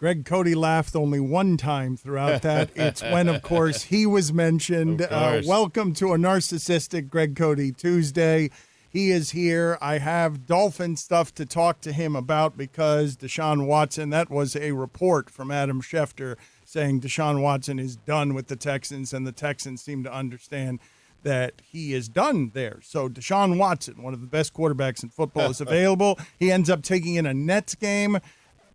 Greg Cote laughed only one time throughout that. It's when, of course, he was mentioned. Welcome to a narcissistic Greg Cote Tuesday. He is here. I have Dolphin stuff to talk to him about because Deshaun Watson, that was a report from Adam Schefter saying Deshaun Watson is done with the Texans, and the Texans seem to understand that he is done there. So Deshaun Watson, one of the best quarterbacks in football, is available. He ends up taking in a Nets game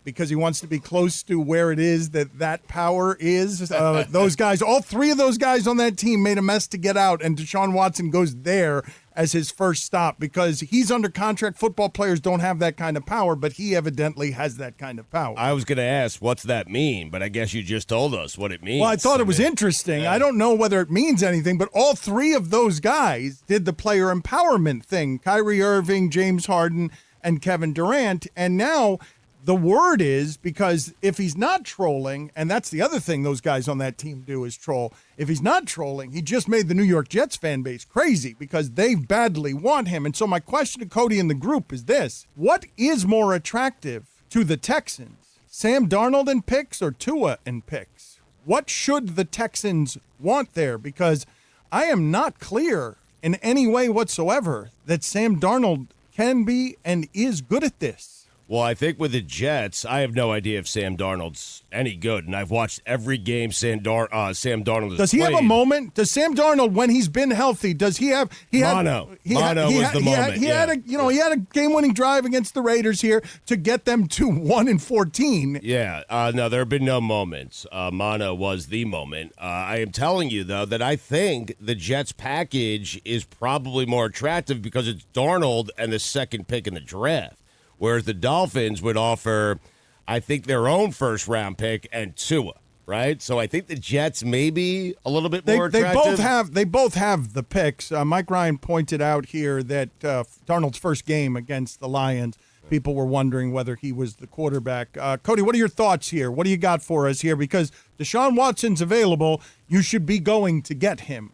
because he wants to be close to where it is that power is. Those guys, all three of those guys on that team made a mess to get out, and Deshaun Watson goes there as his first stop because he's under contract. Football players don't have that kind of power, but he evidently has that kind of power. I was going to ask, what's that mean? But I guess you just told us what it means. Well, I thought it was interesting. Yeah. I don't know whether it means anything, but all three of those guys did the player empowerment thing. Kyrie Irving, James Harden, and Kevin Durant. And now the word is, because if he's not trolling, and that's the other thing those guys on that team do is troll, if he's not trolling, he just made the New York Jets fan base crazy because they badly want him. And so my question to Cody and the group is this: what is more attractive to the Texans, Sam Darnold in picks or Tua in picks? What should the Texans want there? Because I am not clear in any way whatsoever that Sam Darnold can be and is good at this. Well, I think with the Jets, I have no idea if Sam Darnold's any good, and I've watched every game Sam Darnold has Does he played. have a moment? Does Sam Darnold, when he's been healthy, does he have? Mono was the moment. He had a game-winning drive against the Raiders here to get them to 1-14. Yeah, no, there have been no moments. Mono was the moment. I am telling you though that I think the Jets package is probably more attractive because it's Darnold and the second pick in the draft. Whereas the Dolphins would offer, I think, their own first-round pick and Tua, right? So I think the Jets may be a little bit more attractive. They both have the picks. Mike Ryan pointed out here that Darnold's first game against the Lions, people were wondering whether he was the quarterback. Cody, what are your thoughts here? What do you got for us here? Because Deshaun Watson's available, you should be going to get him.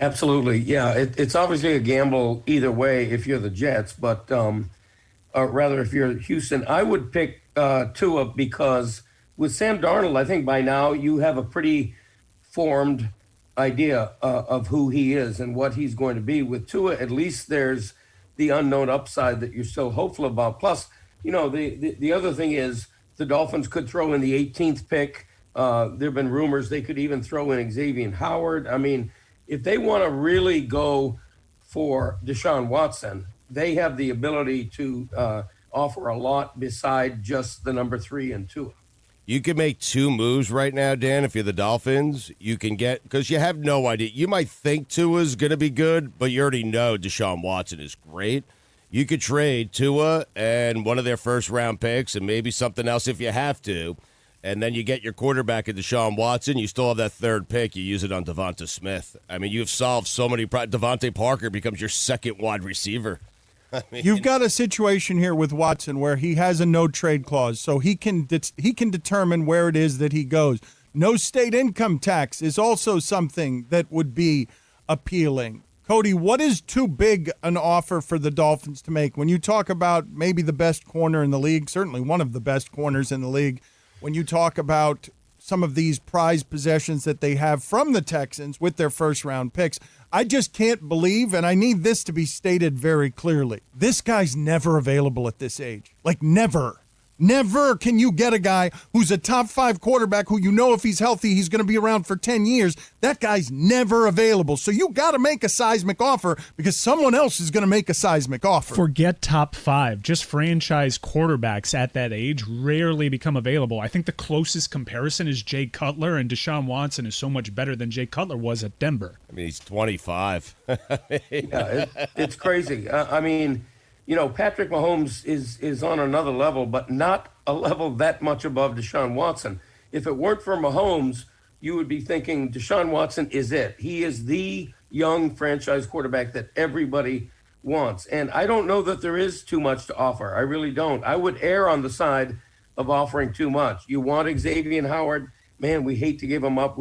Absolutely, yeah. It's obviously a gamble either way if you're the Jets, but or rather, if you're Houston, I would pick Tua because with Sam Darnold, I think by now you have a pretty formed idea of who he is and what he's going to be. With Tua, at least there's the unknown upside that you're still hopeful about. Plus, you know, the other thing is the Dolphins could throw in the 18th pick. There have been rumors they could even throw in Xavier Howard. I mean, if they want to really go for Deshaun Watson, they have the ability to offer a lot beside just the number 3 and 2. You can make two moves right now, Dan, if you're the Dolphins. You can get, because you have no idea. You might think Tua's going to be good, but you already know Deshaun Watson is great. You could trade Tua and one of their first-round picks and maybe something else if you have to, and then you get your quarterback at Deshaun Watson. You still have that third pick. You use it on Devonta Smith. I mean, you've solved so many Devontae Parker becomes your second wide receiver. I mean, you've got a situation here with Watson where he has a no-trade clause, so he can determine where it is that he goes. No state income tax is also something that would be appealing. Cody, what is too big an offer for the Dolphins to make? When you talk about maybe the best corner in the league, certainly one of the best corners in the league, when you talk about some of these prized possessions that they have from the Texans with their first-round picks, I just can't believe, and I need this to be stated very clearly, this guy's never available at this age. Like, never. Never can you get a guy who's a top 5 quarterback who you know if he's healthy, he's going to be around for 10 years. That guy's never available. So you got to make a seismic offer because someone else is going to make a seismic offer. Forget top 5. Just franchise quarterbacks at that age rarely become available. I think the closest comparison is Jay Cutler, and Deshaun Watson is so much better than Jay Cutler was at Denver. I mean, he's 25. Yeah, it's crazy. I mean, you know, Patrick Mahomes is on another level, but not a level that much above Deshaun Watson. If it weren't for Mahomes, you would be thinking Deshaun Watson is it. He is the young franchise quarterback that everybody wants. And I don't know that there is too much to offer. I really don't. I would err on the side of offering too much. You want Xavier Howard, man, we hate to give him up.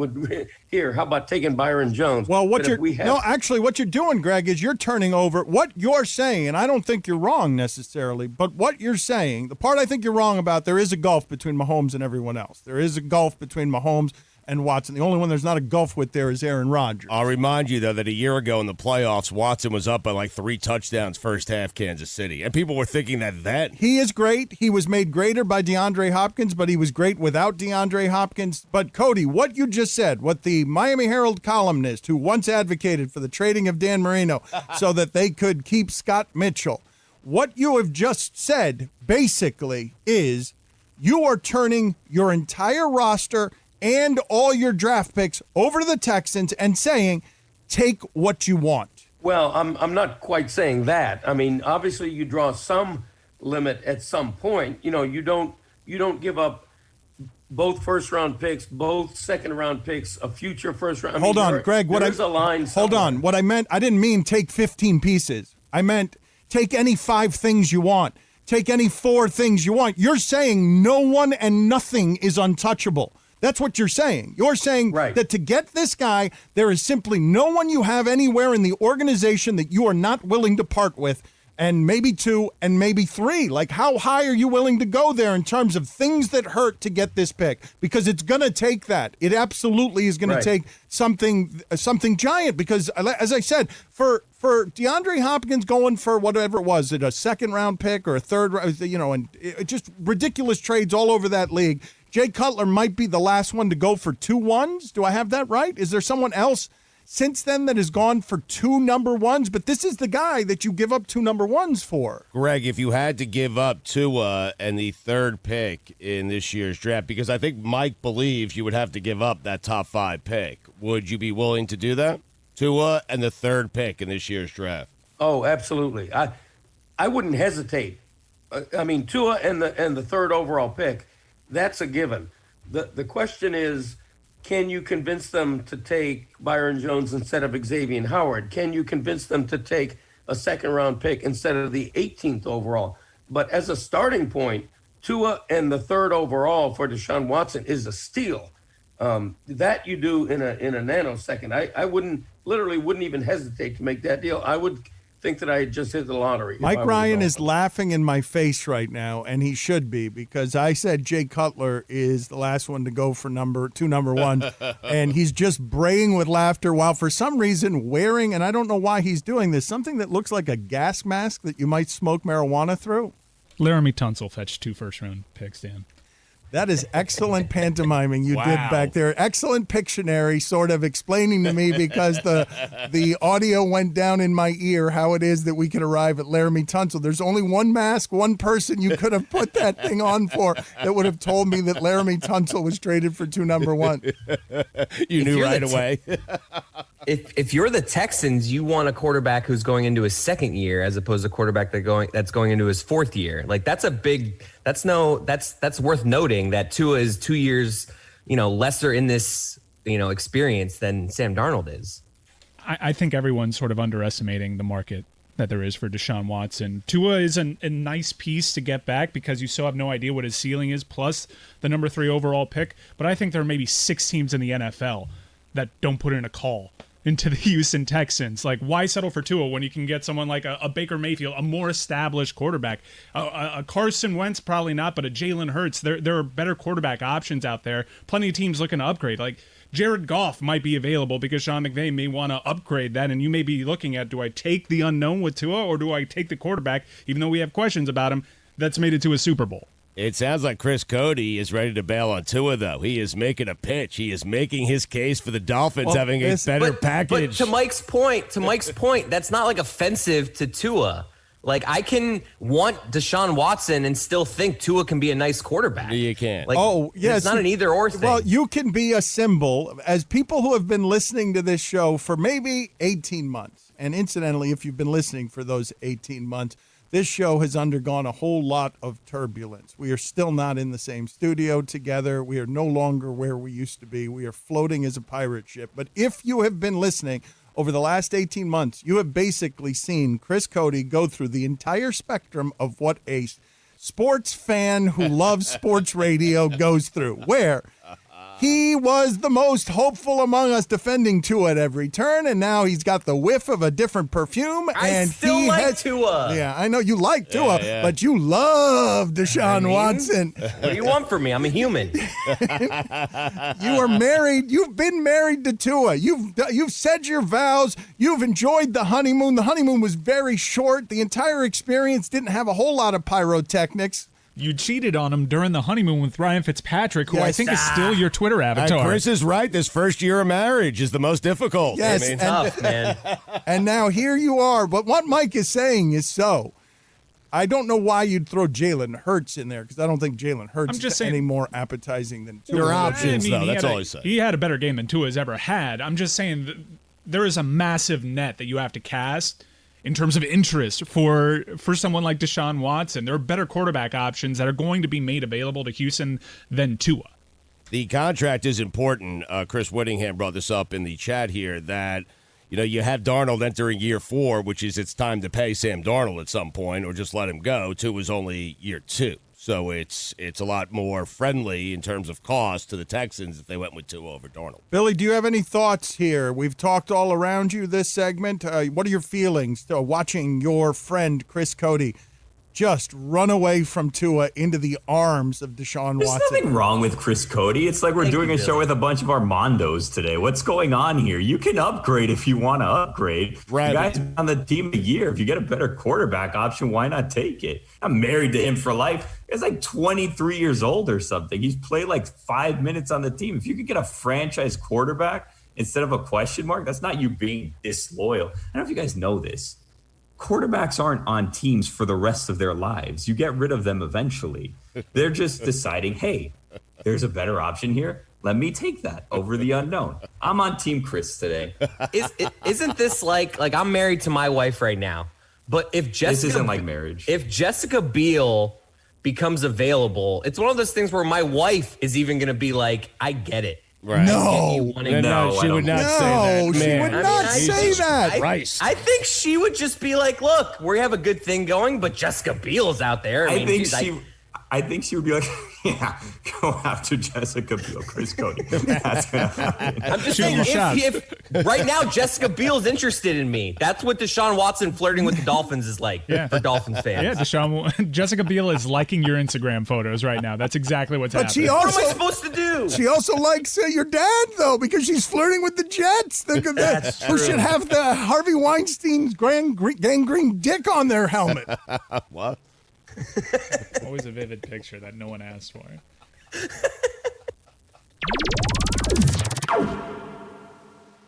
Here, how about taking Byron Jones? Well, what you're doing, Greg, is you're turning over what you're saying, and I don't think you're wrong necessarily, but what you're saying, the part I think you're wrong about, there is a gulf between Mahomes and everyone else. There is a gulf between Mahomes and Watson. The only one there's not a gulf with there is Aaron Rodgers. I'll remind you, though, that a year ago in the playoffs, Watson was up by like 3 touchdowns first half, Kansas City. And people were thinking that he is great. He was made greater by DeAndre Hopkins, but he was great without DeAndre Hopkins. But, Cody, what you just said, what the Miami Herald columnist who once advocated for the trading of Dan Marino so that they could keep Scott Mitchell, what you have just said basically is you are turning your entire roster and all your draft picks over to the Texans and saying, take what you want. Well, I'm not quite saying that. I mean, obviously you draw some limit at some point. You know, you don't give up both first-round picks, both second-round picks, a future first-round. Hold on, Greg. There's a line somewhere. Hold on. What I meant, I didn't mean take 15 pieces. I meant take any 5 things you want. Take any 4 things you want. You're saying no one and nothing is untouchable. That's what you're saying. You're saying that to get this guy, there is simply no one you have anywhere in the organization that you are not willing to part with, and maybe 2 and maybe 3. Like, how high are you willing to go there in terms of things that hurt to get this pick? Because it's going to take that. It absolutely is going to take something giant. Because, as I said, for DeAndre Hopkins going for whatever it was, a second-round pick or a third, and just ridiculous trades all over that league. Jay Cutler might be the last one to go for 2 1s. Do I have that right? Is there someone else since then that has gone for 2 number 1s? But this is the guy that you give up 2 number 1s for. Greg, if you had to give up Tua and the 3rd pick in this year's draft, because I think Mike believes you would have to give up that top 5 pick, would you be willing to do that? Tua and the 3rd pick in this year's draft. Oh, absolutely. I wouldn't hesitate. I mean, Tua and the 3rd overall pick. That's a given. The question is, can you convince them to take Byron Jones instead of Xavier Howard? Can you convince them to take a second-round pick instead of the 18th overall? But as a starting point, Tua and the 3rd overall for Deshaun Watson is a steal. That you do in a nanosecond. I wouldn't even hesitate to make that deal. I would think that I had just hit the lottery. Mike Ryan is laughing in my face right now, and he should be, because I said Jay Cutler is the last one to go for number 1, and he's just braying with laughter while for some reason wearing, and I don't know why he's doing this, something that looks like a gas mask that you might smoke marijuana through. Laramie Tunsil fetched 2 first-round picks, Dan. That is excellent pantomiming you did back there. Excellent Pictionary sort of explaining to me, because the audio went down in my ear, how it is that we could arrive at Laramie Tunsil. There's only one mask, one person you could have put that thing on for that would have told me that Laramie Tunsil was traded for 2 number 1. You knew right away. If you're the Texans, you want a quarterback who's going into his 2nd year as opposed to a quarterback that's going into his 4th year. Like, that's worth noting that Tua is 2 years, lesser in this, experience than Sam Darnold is. I think everyone's sort of underestimating the market that there is for Deshaun Watson. Tua is a nice piece to get back because you still have no idea what his ceiling is, plus the number 3 overall pick. But I think there are maybe 6 teams in the NFL that don't put in a call into the Houston Texans. Like, why settle for Tua when you can get someone like a Baker Mayfield, a more established quarterback? A Carson Wentz, probably not, but a Jalen Hurts. There are better quarterback options out there. Plenty of teams looking to upgrade. Like, Jared Goff might be available because Sean McVay may want to upgrade that, and you may be looking at, do I take the unknown with Tua, or do I take the quarterback, even though we have questions about him, that's made it to a Super Bowl? It sounds like Chris Cote is ready to bail on Tua, though. He is making a pitch. He is making his case for the Dolphins having a better package. But to Mike's point, that's not like offensive to Tua. Like, I can want Deshaun Watson and still think Tua can be a nice quarterback. You can't. Like, yes. It's not an either or thing. Well, you can be a symbol. As people who have been listening to this show for maybe 18 months, and incidentally, if you've been listening for those 18 months, this show has undergone a whole lot of turbulence. We are still not in the same studio together. We are no longer where we used to be. We are floating as a pirate ship. But if you have been listening over the last 18 months, you have basically seen Chris Cote go through the entire spectrum of what a sports fan who loves sports radio goes through, where He was the most hopeful among us, defending Tua at every turn, and now he's got the whiff of a different perfume. I still like Tua. Yeah, I know you like Tua, but you love Deshaun Watson. What do you want from me? I'm a human. You are married. You've been married to Tua. You've said your vows. You've enjoyed the honeymoon. The honeymoon was very short. The entire experience didn't have a whole lot of pyrotechnics. You cheated on him during the honeymoon with Ryan Fitzpatrick, who I think is still your Twitter avatar. Chris is right. This first year of marriage is the most difficult. Yes, tough, man. And now here you are. But what Mike is saying is so. I don't know why you'd throw Jalen Hurts in there, because I don't think Jalen Hurts is any more appetizing than Tua. There are options, though. That's all I say. He had a better game than Tua's ever had. I'm just saying that there is a massive net that you have to cast in terms of interest for someone like Deshaun Watson. There are better quarterback options that are going to be made available to Houston than Tua. The contract is important. Chris Whittingham brought this up in the chat here that, you have Darnold entering year 4, which is it's time to pay Sam Darnold at some point or just let him go. Tua is only year 2. So it's a lot more friendly in terms of cost to the Texans if they went with Tua over Darnold. Billy, do you have any thoughts here? We've talked all around you this segment. What are your feelings watching your friend Chris Cote just run away from Tua into the arms of Deshaun Watson? There's nothing wrong with Chris Cote. It's like we're doing a show with a bunch of Armandos today. What's going on here? You can upgrade if you want to upgrade. Right. You guys are on the team a year. If you get a better quarterback option, why not take it? I'm married to him for life. He's like 23 years old or something. He's played like 5 minutes on the team. If you could get a franchise quarterback instead of a question mark, that's not you being disloyal. I don't know if you guys know this. Quarterbacks aren't on teams for the rest of their lives. You get rid of them eventually. They're just deciding, hey, there's a better option here. Let me take that over the unknown. I'm on Team Chris today. Isn't this like I'm married to my wife right now, but if Jessica, this isn't like marriage. If Jessica Biel becomes available, it's one of those things where my wife is even going to be like, I get it. Right. No, she would not say that. No, she would not say that. I think she would just be like, look, we have a good thing going, but Jessica Biel's out there. I think she would be like, yeah, go after Jessica Biel, Chris Cote. That's going to happen. I'm just saying, if right now Jessica Biel's interested in me, that's what Deshaun Watson flirting with the Dolphins is like for Dolphins fans. Yeah, Jessica Biel is liking your Instagram photos right now. That's exactly what's happening. What am I supposed to do? She also likes your dad, though, because she's flirting with the Jets. That's who true. should have the Harvey Weinstein's gangrene dick on their helmet. What? Always a vivid picture that no one asked for.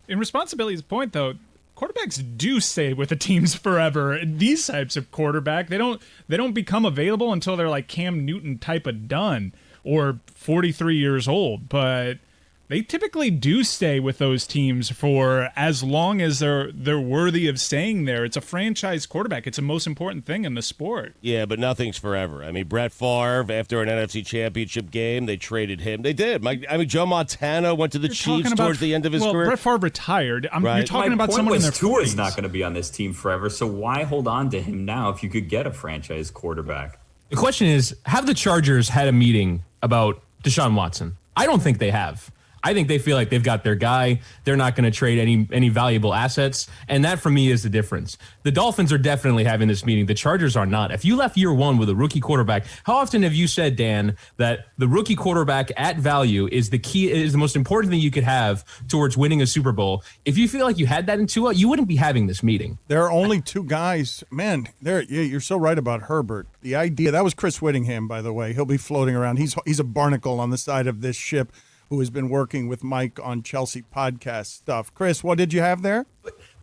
In responsibility's point, though, quarterbacks do stay with the teams forever. These types of quarterback, they don't become available until they're like Cam Newton type of done or 43 years old. But they typically do stay with those teams for as long as they're worthy of staying there. It's a franchise quarterback. It's the most important thing in the sport. Yeah, but nothing's forever. I mean, Brett Favre, after an NFC Championship game, they traded him. They did. Joe Montana went to the Chiefs towards the end of his career. Brett Favre retired. You're talking My about point someone in was their 40s. Tua's not going to be on this team forever, so why hold on to him now if you could get a franchise quarterback? The question is, have the Chargers had a meeting about Deshaun Watson? I don't think they have. I think they feel like they've got their guy. They're not going to trade any valuable assets. And that, for me, is the difference. The Dolphins are definitely having this meeting. The Chargers are not. If you left year one with a rookie quarterback, how often have you said, Dan, that the rookie quarterback at value is the key, is the most important thing you could have towards winning a Super Bowl? If you feel like you had that in Tua, you wouldn't be having this meeting. There are only two guys. Man, you're so right about Herbert. The idea, that was Chris Whittingham, by the way. He'll be floating around. He's a barnacle on the side of this ship, who has been working with Mike on Chelsea podcast stuff. Chris, what did you have there?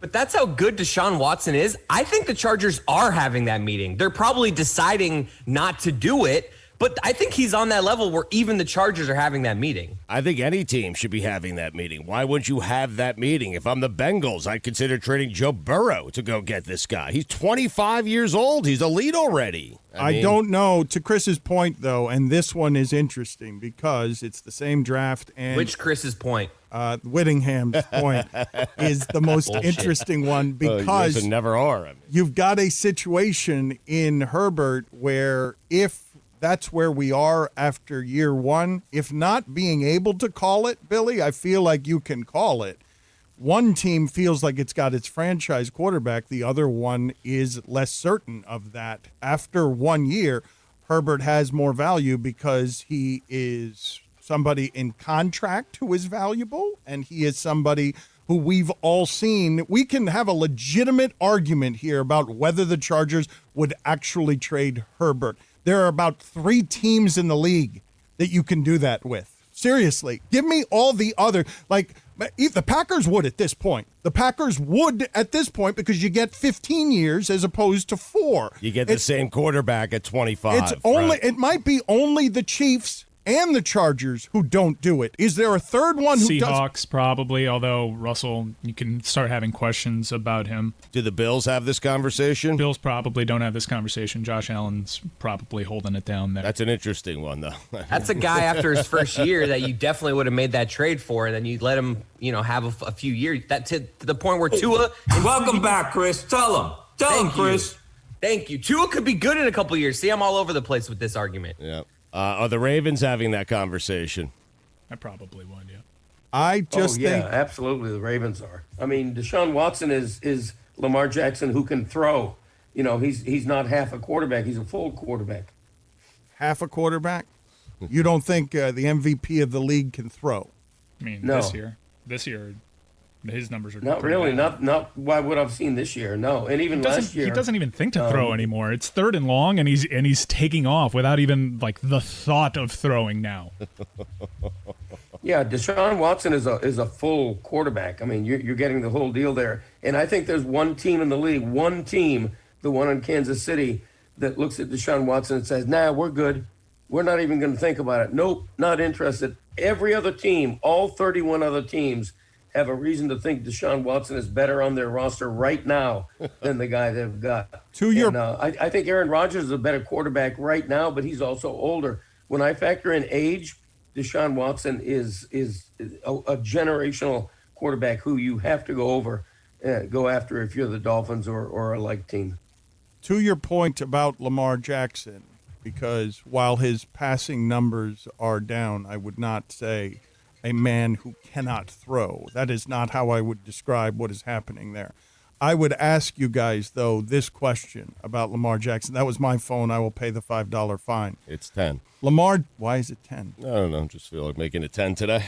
But that's how good Deshaun Watson is. I think the Chargers are having that meeting. They're probably deciding not to do it, but I think he's on that level where even the Chargers are having that meeting. I think any team should be having that meeting. Why wouldn't you have that meeting? If I'm the Bengals, I'd consider trading Joe Burrow to go get this guy. He's 25 years old. He's elite already. I don't know. To Chris's point, though, and this one is interesting because it's the same draft. And which Chris's point? Whittingham's point is the most interesting one because never are. You've got a situation in Herbert where if that's where we are after year one. If not being able to call it, Billy, I feel like you can call it. One team feels like it's got its franchise quarterback. The other one is less certain of that. After 1 year, Herbert has more value because he is somebody in contract who is valuable, and he is somebody who we've all seen. We can have a legitimate argument here about whether the Chargers would actually trade Herbert. There are about 3 teams in the league that you can do that with. Seriously, give me all the other, like, the Packers would at this point. The Packers would at this point because you get 15 years as opposed to 4. You get the same quarterback at 25. It's only right? It might be only the Chiefs and the Chargers who don't do it. Is there a third one who does? Seahawks probably, although Russell, you can start having questions about him. Do the Bills have this conversation? Bills probably don't have this conversation. Josh Allen's probably holding it down there. That's an interesting one, though. That's a guy after his first year that you definitely would have made that trade for, and then you let him, have a few years. That to the point where Tua. Welcome back, Chris. Tell him. Tell him, Chris. Thank you. Tua could be good in a couple years. See, I'm all over the place with this argument. Yeah. Are the Ravens having that conversation? I probably would, yeah. I just think absolutely the Ravens are. I mean, Deshaun Watson is Lamar Jackson who can throw. He's not half a quarterback. He's a full quarterback. half a quarterback. You don't think the MVP of the league can throw? I mean, No. this year, his numbers are Not pretty really. bad. Not what I've seen this year. No, and even last year He doesn't even think to throw anymore. It's 3rd and long, and he's taking off without even like the thought of throwing now. Yeah, Deshaun Watson is a full quarterback. I mean, you're getting the whole deal there. And I think there's one team in the league, the one in Kansas City, that looks at Deshaun Watson and says, "Nah, we're good. We're not even going to think about it. Nope, not interested." Every other team, all 31 other teams, have a reason to think Deshaun Watson is better on their roster right now than the guy they've got. I think Aaron Rodgers is a better quarterback right now, but he's also older. When I factor in age, Deshaun Watson is a generational quarterback who you have to go after if you're the Dolphins or a like team. To your point about Lamar Jackson, because while his passing numbers are down, I would not say a man who cannot throw. That is not how I would describe what is happening there. I would ask you guys, though, this question about Lamar Jackson. That was my phone. I will pay the $5 fine. It's 10. Lamar, why is it 10? I don't know. Just feel like making it 10 today.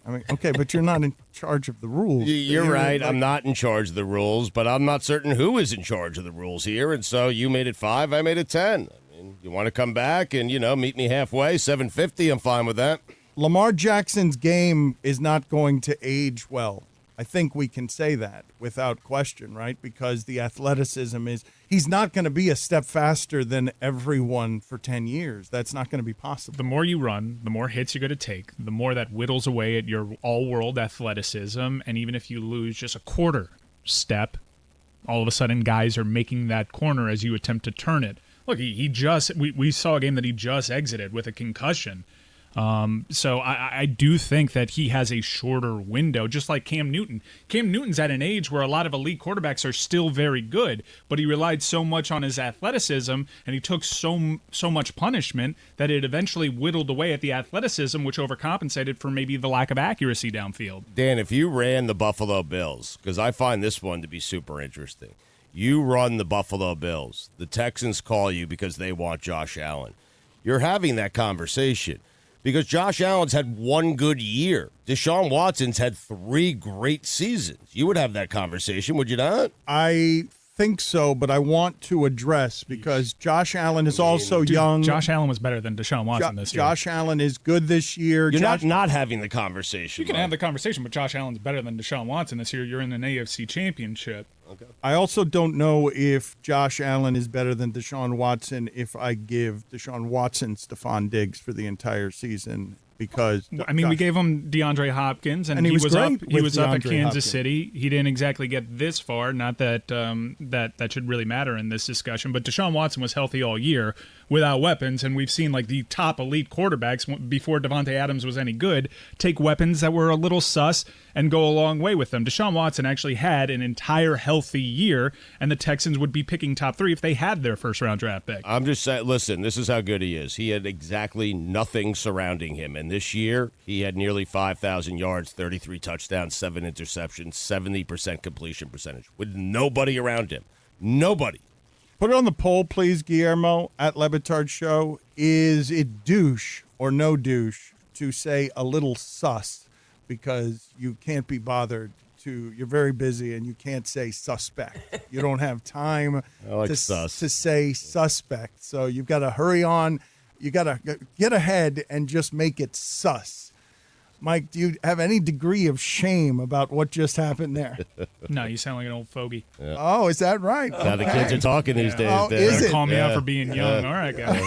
I mean, okay, but you're not in charge of the rules. You're right. I'm not in charge of the rules, but I'm not certain who is in charge of the rules here. And so you made it 5. I made it 10. I mean, you want to come back and, meet me halfway, $7.50. I'm fine with that. Lamar Jackson's game is not going to age well. I think we can say that without question, right? Because the athleticism he's not going to be a step faster than everyone for 10 years. That's not going to be possible. The more you run, the more hits you're going to take, the more that whittles away at your all-world athleticism. And even if you lose just a quarter step, all of a sudden guys are making that corner as you attempt to turn it. Look, we saw a game that he just exited with a concussion. So I do think that he has a shorter window, just like Cam Newton. Cam Newton's at an age where a lot of elite quarterbacks are still very good, but he relied so much on his athleticism and he took so much punishment that it eventually whittled away at the athleticism, which overcompensated for maybe the lack of accuracy downfield. Dan, if you ran the Buffalo Bills, because I find this one to be super interesting, you run the Buffalo Bills. The Texans call you because they want Josh Allen. You're having that conversation. Because Josh Allen's had 1 good year. Deshaun Watson's had 3 great seasons. You would have that conversation, would you not? I think so, but I want to address because Josh Allen is also young. Josh Allen was better than Deshaun Watson this year. Josh Allen is good this year. You're not having the conversation. You can have the conversation, but Josh Allen's better than Deshaun Watson this year. You're in an AFC championship. Okay. I also don't know if Josh Allen is better than Deshaun Watson if I give Deshaun Watson Stephon Diggs for the entire season because we gave him DeAndre Hopkins and he was up at Kansas City. He didn't exactly get this far. Not that that should really matter in this discussion, but Deshaun Watson was healthy all year, without weapons. And we've seen like the top elite quarterbacks before Devontae Adams was any good take weapons that were a little sus and go a long way with them. Deshaun Watson actually had an entire healthy year, and the Texans would be picking top 3 if they had their first-round draft pick. I'm just saying, listen, this is how good he is. He had exactly nothing surrounding him. And this year, he had nearly 5,000 yards, 33 touchdowns, 7 interceptions, 70% completion percentage with nobody around him. Nobody. Put it on the poll, please, Guillermo, at Batard Show. Is it douche or no douche to say a little sus because you can't be bothered to, you're very busy and you can't say suspect. You don't have time to say suspect. So you've got to hurry on. You got to get ahead and just make it sus. Mike, do you have any degree of shame about what just happened there? No, you sound like an old fogey. Yeah. Oh, is that right? That's how the kids are talking these days. Oh, is it? Call me out for being young. All right, guys.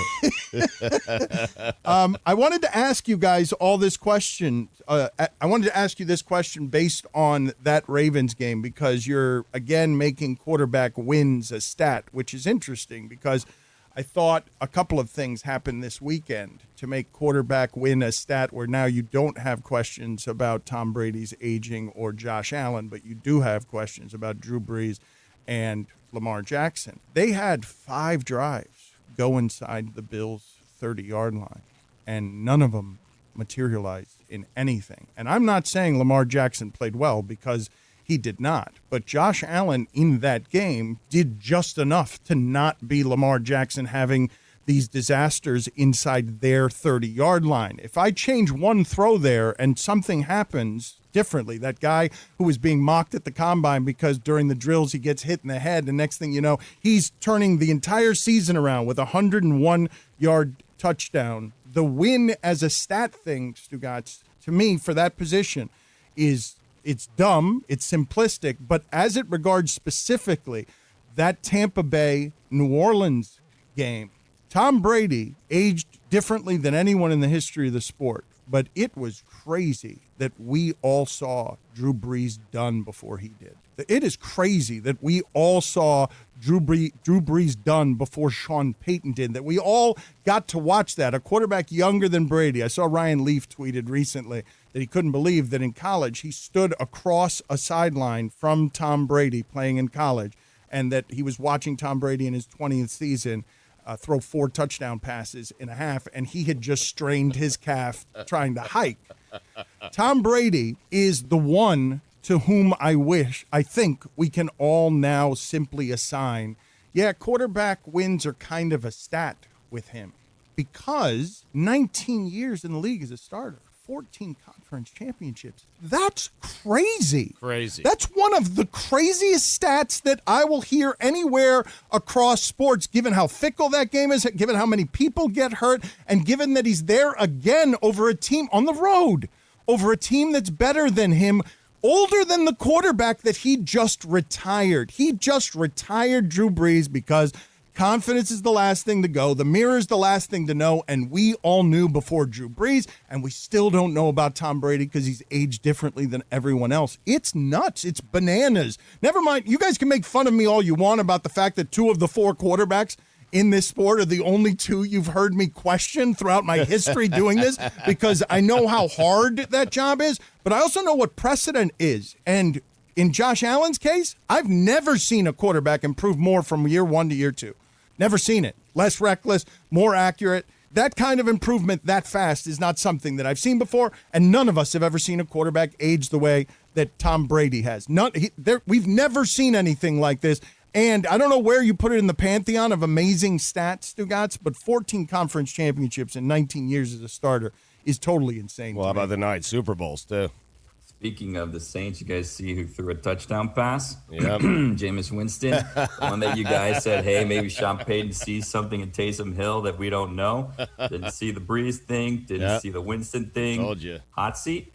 I wanted to ask you guys all this question. I wanted to ask you this question based on that Ravens game because you're, again, making quarterback wins a stat, which is interesting because I thought a couple of things happened this weekend to make quarterback win a stat where now you don't have questions about Tom Brady's aging or Josh Allen, but you do have questions about Drew Brees and Lamar Jackson. They had 5 drives go inside the Bills' 30-yard line, and none of them materialized in anything. And I'm not saying Lamar Jackson played well because he did not. But Josh Allen in that game did just enough to not be Lamar Jackson having these disasters inside their 30-yard line. If I change one throw there and something happens differently, that guy who was being mocked at the combine because during the drills he gets hit in the head, the next thing you know, he's turning the entire season around with a 101-yard touchdown. The win as a stat thing, Stugotz, to me, for that position is it's dumb, it's simplistic, but as it regards specifically that Tampa Bay New Orleans game, Tom Brady aged differently than anyone in the history of the sport, but it was crazy that we all saw Drew Brees done before he did. It is crazy that we all saw Drew Brees done before Sean Payton did, that we all got to watch that. A quarterback younger than Brady. I saw Ryan Leaf tweeted recently that he couldn't believe that in college he stood across a sideline from Tom Brady playing in college, and that he was watching Tom Brady in his 20th season throw 4 touchdown passes in a half, and he had just strained his calf trying to hike. Tom Brady is the one to whom I think we can all now simply assign, quarterback wins are kind of a stat with him because 19 years in the league as a starter, 14 conference championships. That's crazy. Crazy. That's one of the craziest stats that I will hear anywhere across sports, given how fickle that game is, given how many people get hurt, and given that he's there again over a team on the road, over a team that's better than him, older than the quarterback that he just retired. He just retired Drew Brees because confidence is the last thing to go. The mirror is the last thing to know, and we all knew before Drew Brees, and we still don't know about Tom Brady because he's aged differently than everyone else. It's nuts. It's bananas. Never mind, you guys can make fun of me all you want about the fact that 2 of the 4 quarterbacks in this sport are the only 2 you've heard me question throughout my history doing this because I know how hard that job is, but I also know what precedent is. And in Josh Allen's case, I've never seen a quarterback improve more from year 1 to year 2. Never seen it. Less reckless, more accurate. That kind of improvement that fast is not something that I've seen before, and none of us have ever seen a quarterback age the way that Tom Brady has. We've never seen anything like this, and I don't know where you put it in the pantheon of amazing stats, Stugotz, but 14 conference championships in 19 years as a starter is totally insane. Well, how about the 9 Super Bowls, too? Speaking of the Saints, you guys see who threw a touchdown pass? Yeah. Jameis Winston. The one that you guys said, hey, maybe Sean Payton sees something in Taysom Hill that we don't know. Didn't see the Brees thing. Didn't see the Winston thing. Told you. Hot seat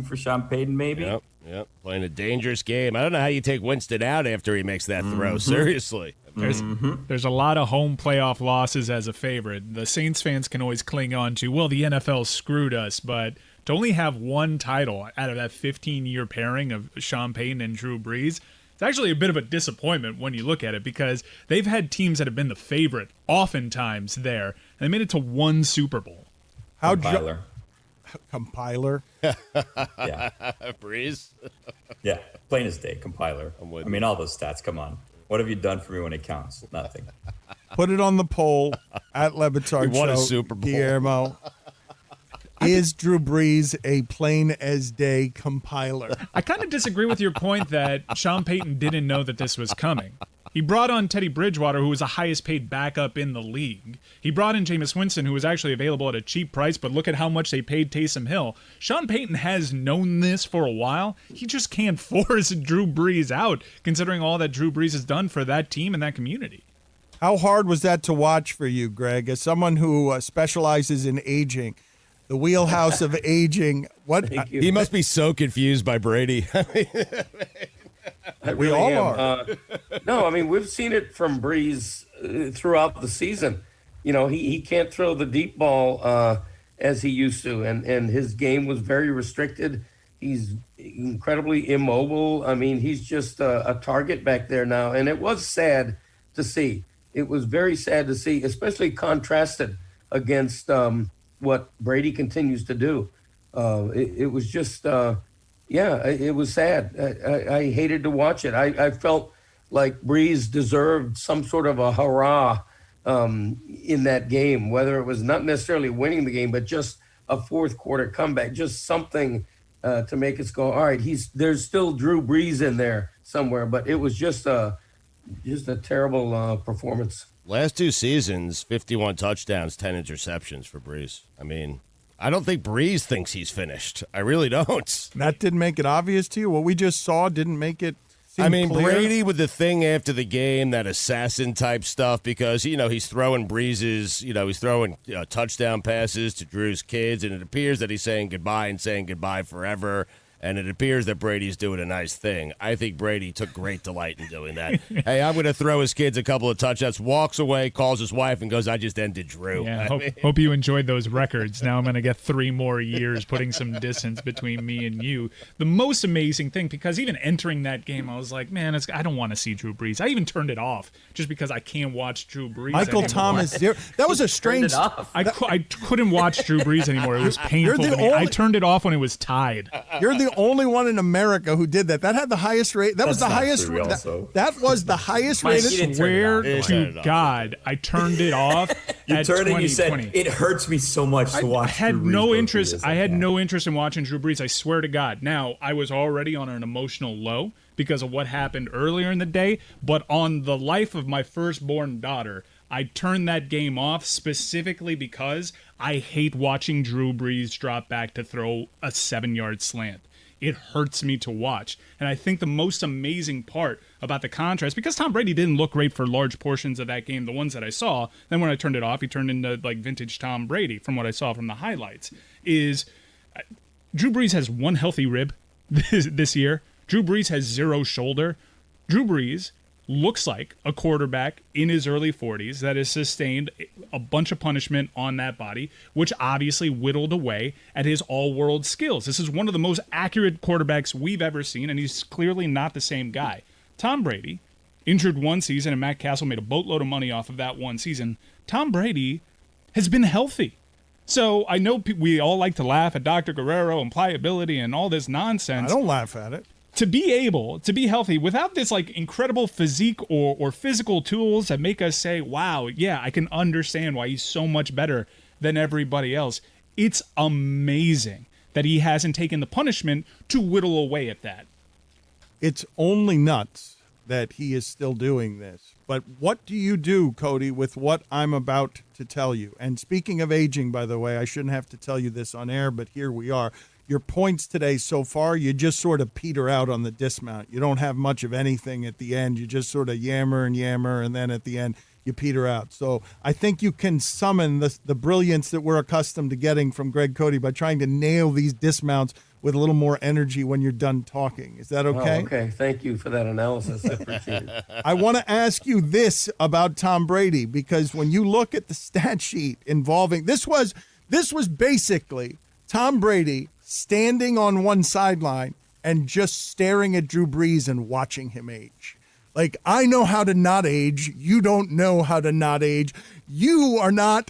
for Sean Payton, maybe. Yep. Playing a dangerous game. I don't know how you take Winston out after he makes that throw. Seriously. There's a lot of home playoff losses as a favorite. The Saints fans can always cling on to, well, the NFL screwed us, but to only have 1 title out of that 15-year pairing of Sean Payton and Drew Brees, It's actually a bit of a disappointment when you look at it because they've had teams that have been the favorite oftentimes there, and they made it to one Super Bowl. Compiler. Compiler? Yeah. Brees? Yeah. Plain as day, compiler. I mean, all those stats, come on. What have you done for me when it counts? Nothing. Put it on the poll at Lebatard He won Show, a Super Bowl. Guillermo. Is Drew Brees a plain as day compiler? I kind of disagree with your point that Sean Payton didn't know that this was coming. He brought on Teddy Bridgewater, who was the highest paid backup in the league. He brought in Jameis Winston, who was actually available at a cheap price, but look at how much they paid Taysom Hill. Sean Payton has known this for a while. He just can't force Drew Brees out, considering all that Drew Brees has done for that team and that community. How hard was that to watch for you, Greg? As someone who specializes in aging, the wheelhouse of aging, what? He must be so confused by Brady. We all are. No, I mean, we've seen it from Brees throughout the season. You know, he can't throw the deep ball as he used to, and his game was very restricted. He's incredibly immobile. I mean, he's just a target back there now, and it was sad to see. It was very sad to see, especially contrasted against what Brady continues to do. It was just, it was sad. I hated to watch it. I felt like Brees deserved some sort of a hurrah in that game, whether it was not necessarily winning the game, but just a fourth quarter comeback, just something to make us go, all right, there's still Drew Brees in there somewhere, but it was just a terrible performance. Last two seasons, 51 touchdowns, 10 interceptions for Brees. I mean, I don't think Brees thinks he's finished. I really don't. That didn't make it obvious to you? What we just saw didn't make it seem I mean, clear? Brady with the thing after the game, that assassin type stuff, because, he's throwing Brees's, he's throwing touchdown passes to Drew's kids, and it appears that he's saying goodbye and saying goodbye forever. And it appears that Brady's doing a nice thing. I think Brady took great delight in doing that. Hey, I'm going to throw his kids a couple of touchdowns, walks away, calls his wife, and goes, I just ended Drew. Yeah, hope you enjoyed those records. Now I'm going to get 3 more years putting some distance between me and you. The most amazing thing, because even entering that game, I was like, man, I don't want to see Drew Brees. I even turned it off just because I can't watch Drew Brees Michael anymore. Thomas, that was a strange... I couldn't watch Drew Brees anymore. It was painful to me. I turned it off when it was tied. You're the only one in America who did that. That had the highest rate. That was the highest. That was the highest rated. Swear to God, I turned it off. You turned it and you said, it hurts me so much to watch. I had no interest. I had no interest in watching Drew Brees. I swear to God. Now, I was already on an emotional low because of what happened earlier in the day, but on the life of my firstborn daughter, I turned that game off specifically because I hate watching Drew Brees drop back to throw a 7-yard slant. It hurts me to watch. And I think the most amazing part about the contrast, because Tom Brady didn't look great for large portions of that game, the ones that I saw, then when I turned it off, he turned into like vintage Tom Brady from what I saw from the highlights, is Drew Brees has 1 healthy rib this year. Drew Brees has 0 shoulder. Drew Brees looks like a quarterback in his early 40s that has sustained a bunch of punishment on that body, which obviously whittled away at his all-world skills. This is one of the most accurate quarterbacks we've ever seen, and he's clearly not the same guy. Tom Brady, injured 1 season, and Matt Castle made a boatload of money off of that 1 season. Tom Brady has been healthy. So I know we all like to laugh at Dr. Guerrero and pliability and all this nonsense. I don't laugh at it. To be able to be healthy without this like incredible physique or physical tools that make us say, wow, yeah, I can understand why he's so much better than everybody else. It's amazing that he hasn't taken the punishment to whittle away at that. It's only nuts that he is still doing this. But what do you do, Cody, with what I'm about to tell you? And speaking of aging, by the way, I shouldn't have to tell you this on air, but here we are. Your points today so far, you just sort of peter out on the dismount. You don't have much of anything at the end. You just sort of yammer, and then at the end, you peter out. So I think you can summon the brilliance that we're accustomed to getting from Greg Cote by trying to nail these dismounts with a little more energy when you're done talking. Is that okay? Oh, okay. Thank you for that analysis. I appreciate it. I want to ask you this about Tom Brady, because when you look at the stat sheet involving this was basically Tom Brady standing on one sideline and just staring at Drew Brees and watching him age. Like, I know how to not age. You don't know how to not age. You are not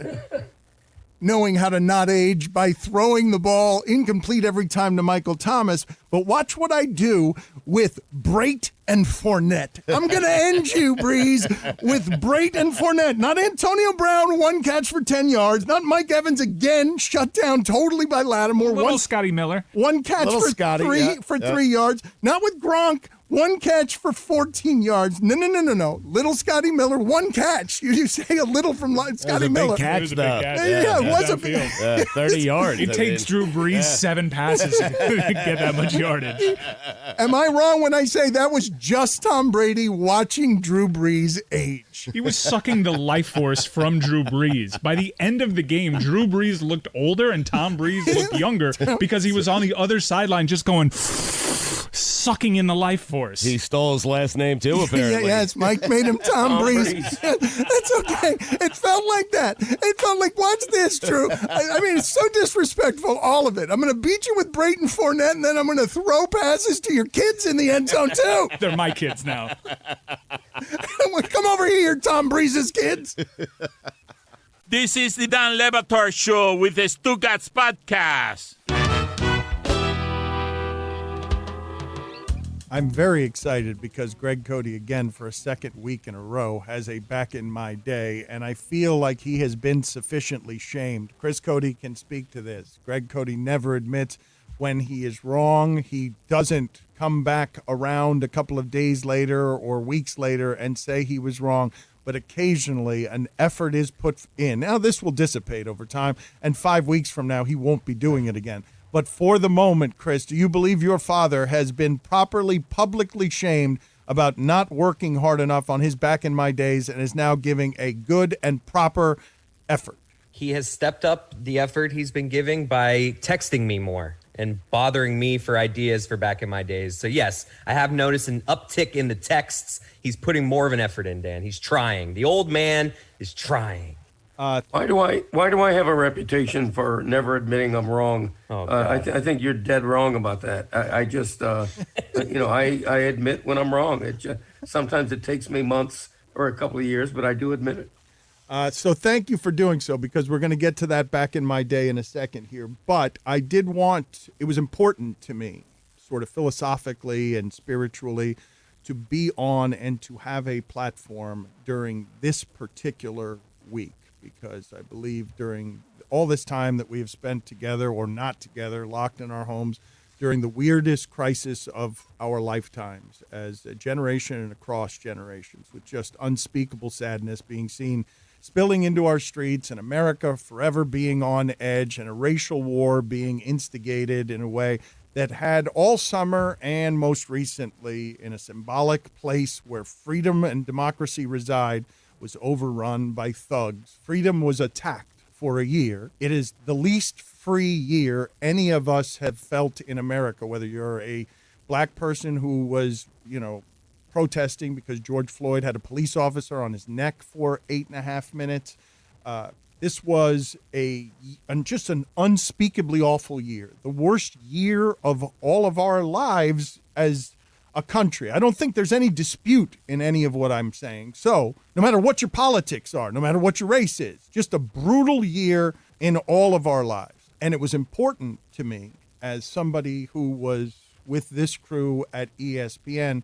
knowing how to not age by throwing the ball incomplete every time to Michael Thomas. But watch what I do with Brate and Fournette. I'm going to end you, Brees, with Brate and Fournette. Not Antonio Brown, 1 catch for 10 yards. Not Mike Evans again, shut down totally by Lattimore. Little Scotty Miller. 1 catch for Scotty, 3 yards. Not with Gronk. 1 catch for 14 yards. No. Little Scotty Miller, 1 catch. You say a little from Scotty Miller. Catch, It was a big catch. Yeah, it was a downfield. big 30 yards. It takes Drew Brees 7 passes to get that much yardage. Am I wrong when I say that was just Tom Brady watching Drew Brees age? He was sucking the life force from Drew Brees. By the end of the game, Drew Brees looked older and Tom Brees looked younger because he was on the other sideline just going, sucking in the life force. He stole his last name, too, apparently. Yes, Mike made him Tom Brees. That's okay. It felt like that. It felt like, watch this, Drew. I mean, it's so disrespectful, all of it. I'm going to beat you with Brayton Fournette, and then I'm going to throw passes to your kids in the end zone, too. They're my kids now. Come over here, Tom Brees' kids. This is the Dan Le Batard Show with the Stugotz podcast. I'm very excited because Greg Cote, again, for a second week in a row, has a back in my day, and I feel like he has been sufficiently shamed. Chris Cote can speak to this. Greg Cote never admits when he is wrong. He doesn't come back around a couple of days later or weeks later and say he was wrong, but occasionally an effort is put in. Now, this will dissipate over time, and 5 weeks from now, he won't be doing it again. But for the moment, Chris, do you believe your father has been properly, publicly shamed about not working hard enough on his back in my days and is now giving a good and proper effort? He has stepped up the effort he's been giving by texting me more and bothering me for ideas for back in my days. So yes, I have noticed an uptick in the texts. He's putting more of an effort in, Dan. He's trying. The old man is trying. Why do I have a reputation for never admitting I'm wrong? I think you're dead wrong about that. I just, I admit when I'm wrong. Sometimes it takes me months or a couple of years, but I do admit it. So thank you for doing so, because we're going to get to that back in my day in a second here. But I did want, it was important to me, sort of philosophically and spiritually, to be on and to have a platform during this particular week. Because I believe during all this time that we have spent together or not together, locked in our homes, during the weirdest crisis of our lifetimes as a generation and across generations, with just unspeakable sadness being seen spilling into our streets, and America forever being on edge, and a racial war being instigated in a way that had all summer and most recently in a symbolic place where freedom and democracy reside was overrun by thugs. Freedom was attacked for a year. It is the least free year any of us have felt in America, whether you're a black person who was, protesting because George Floyd had a police officer on his neck for 8.5 minutes. This was just an unspeakably awful year. The worst year of all of our lives as a country. I don't think there's any dispute in any of what I'm saying. So no matter what your politics are, no matter what your race is, just a brutal year in all of our lives. And it was important to me as somebody who was with this crew at ESPN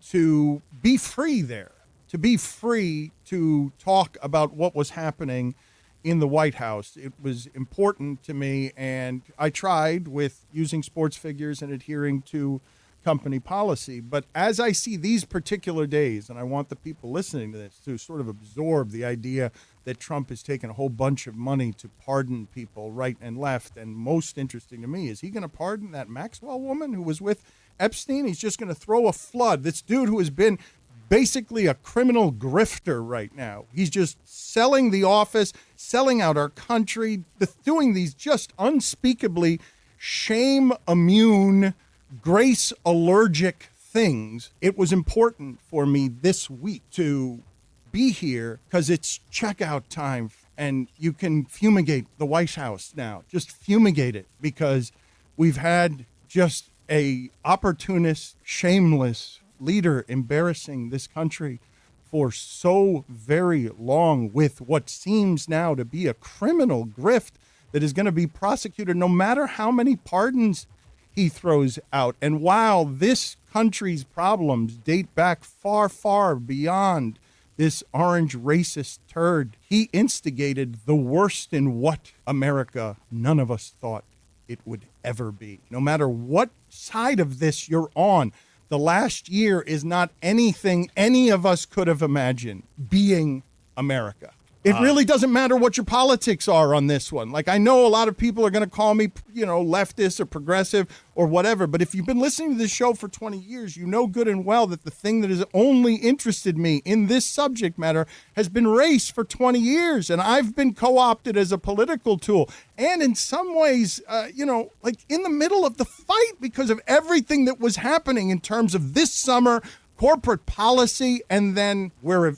to be free there, to be free to talk about what was happening in the White House. It was important to me, and I tried with using sports figures and adhering to company policy. But as I see these particular days, and I want the people listening to this to sort of absorb the idea that Trump has taken a whole bunch of money to pardon people right and left. And most interesting to me, is he going to pardon that Maxwell woman who was with Epstein? He's just going to throw a flood. This dude who has been basically a criminal grifter right now. He's just selling the office, selling out our country, doing these just unspeakably shame-immune, grace-allergic things. It was important for me this week to be here because it's checkout time, and you can fumigate the White House now. Just fumigate it, because we've had just a opportunist, shameless leader embarrassing this country for so very long with what seems now to be a criminal grift that is going to be prosecuted no matter how many pardons he throws out. And while this country's problems date back far, far beyond this orange racist turd, he instigated the worst in what America none of us thought it would ever be. No matter what side of this you're on, the last year is not anything any of us could have imagined being America. It really doesn't matter what your politics are on this one. Like, I know a lot of people are going to call me, leftist or progressive or whatever. But if you've been listening to this show for 20 years, you know good and well that the thing that has only interested me in this subject matter has been race for 20 years. And I've been co-opted as a political tool. And in some ways, like in the middle of the fight because of everything that was happening in terms of this summer, corporate policy, and then we're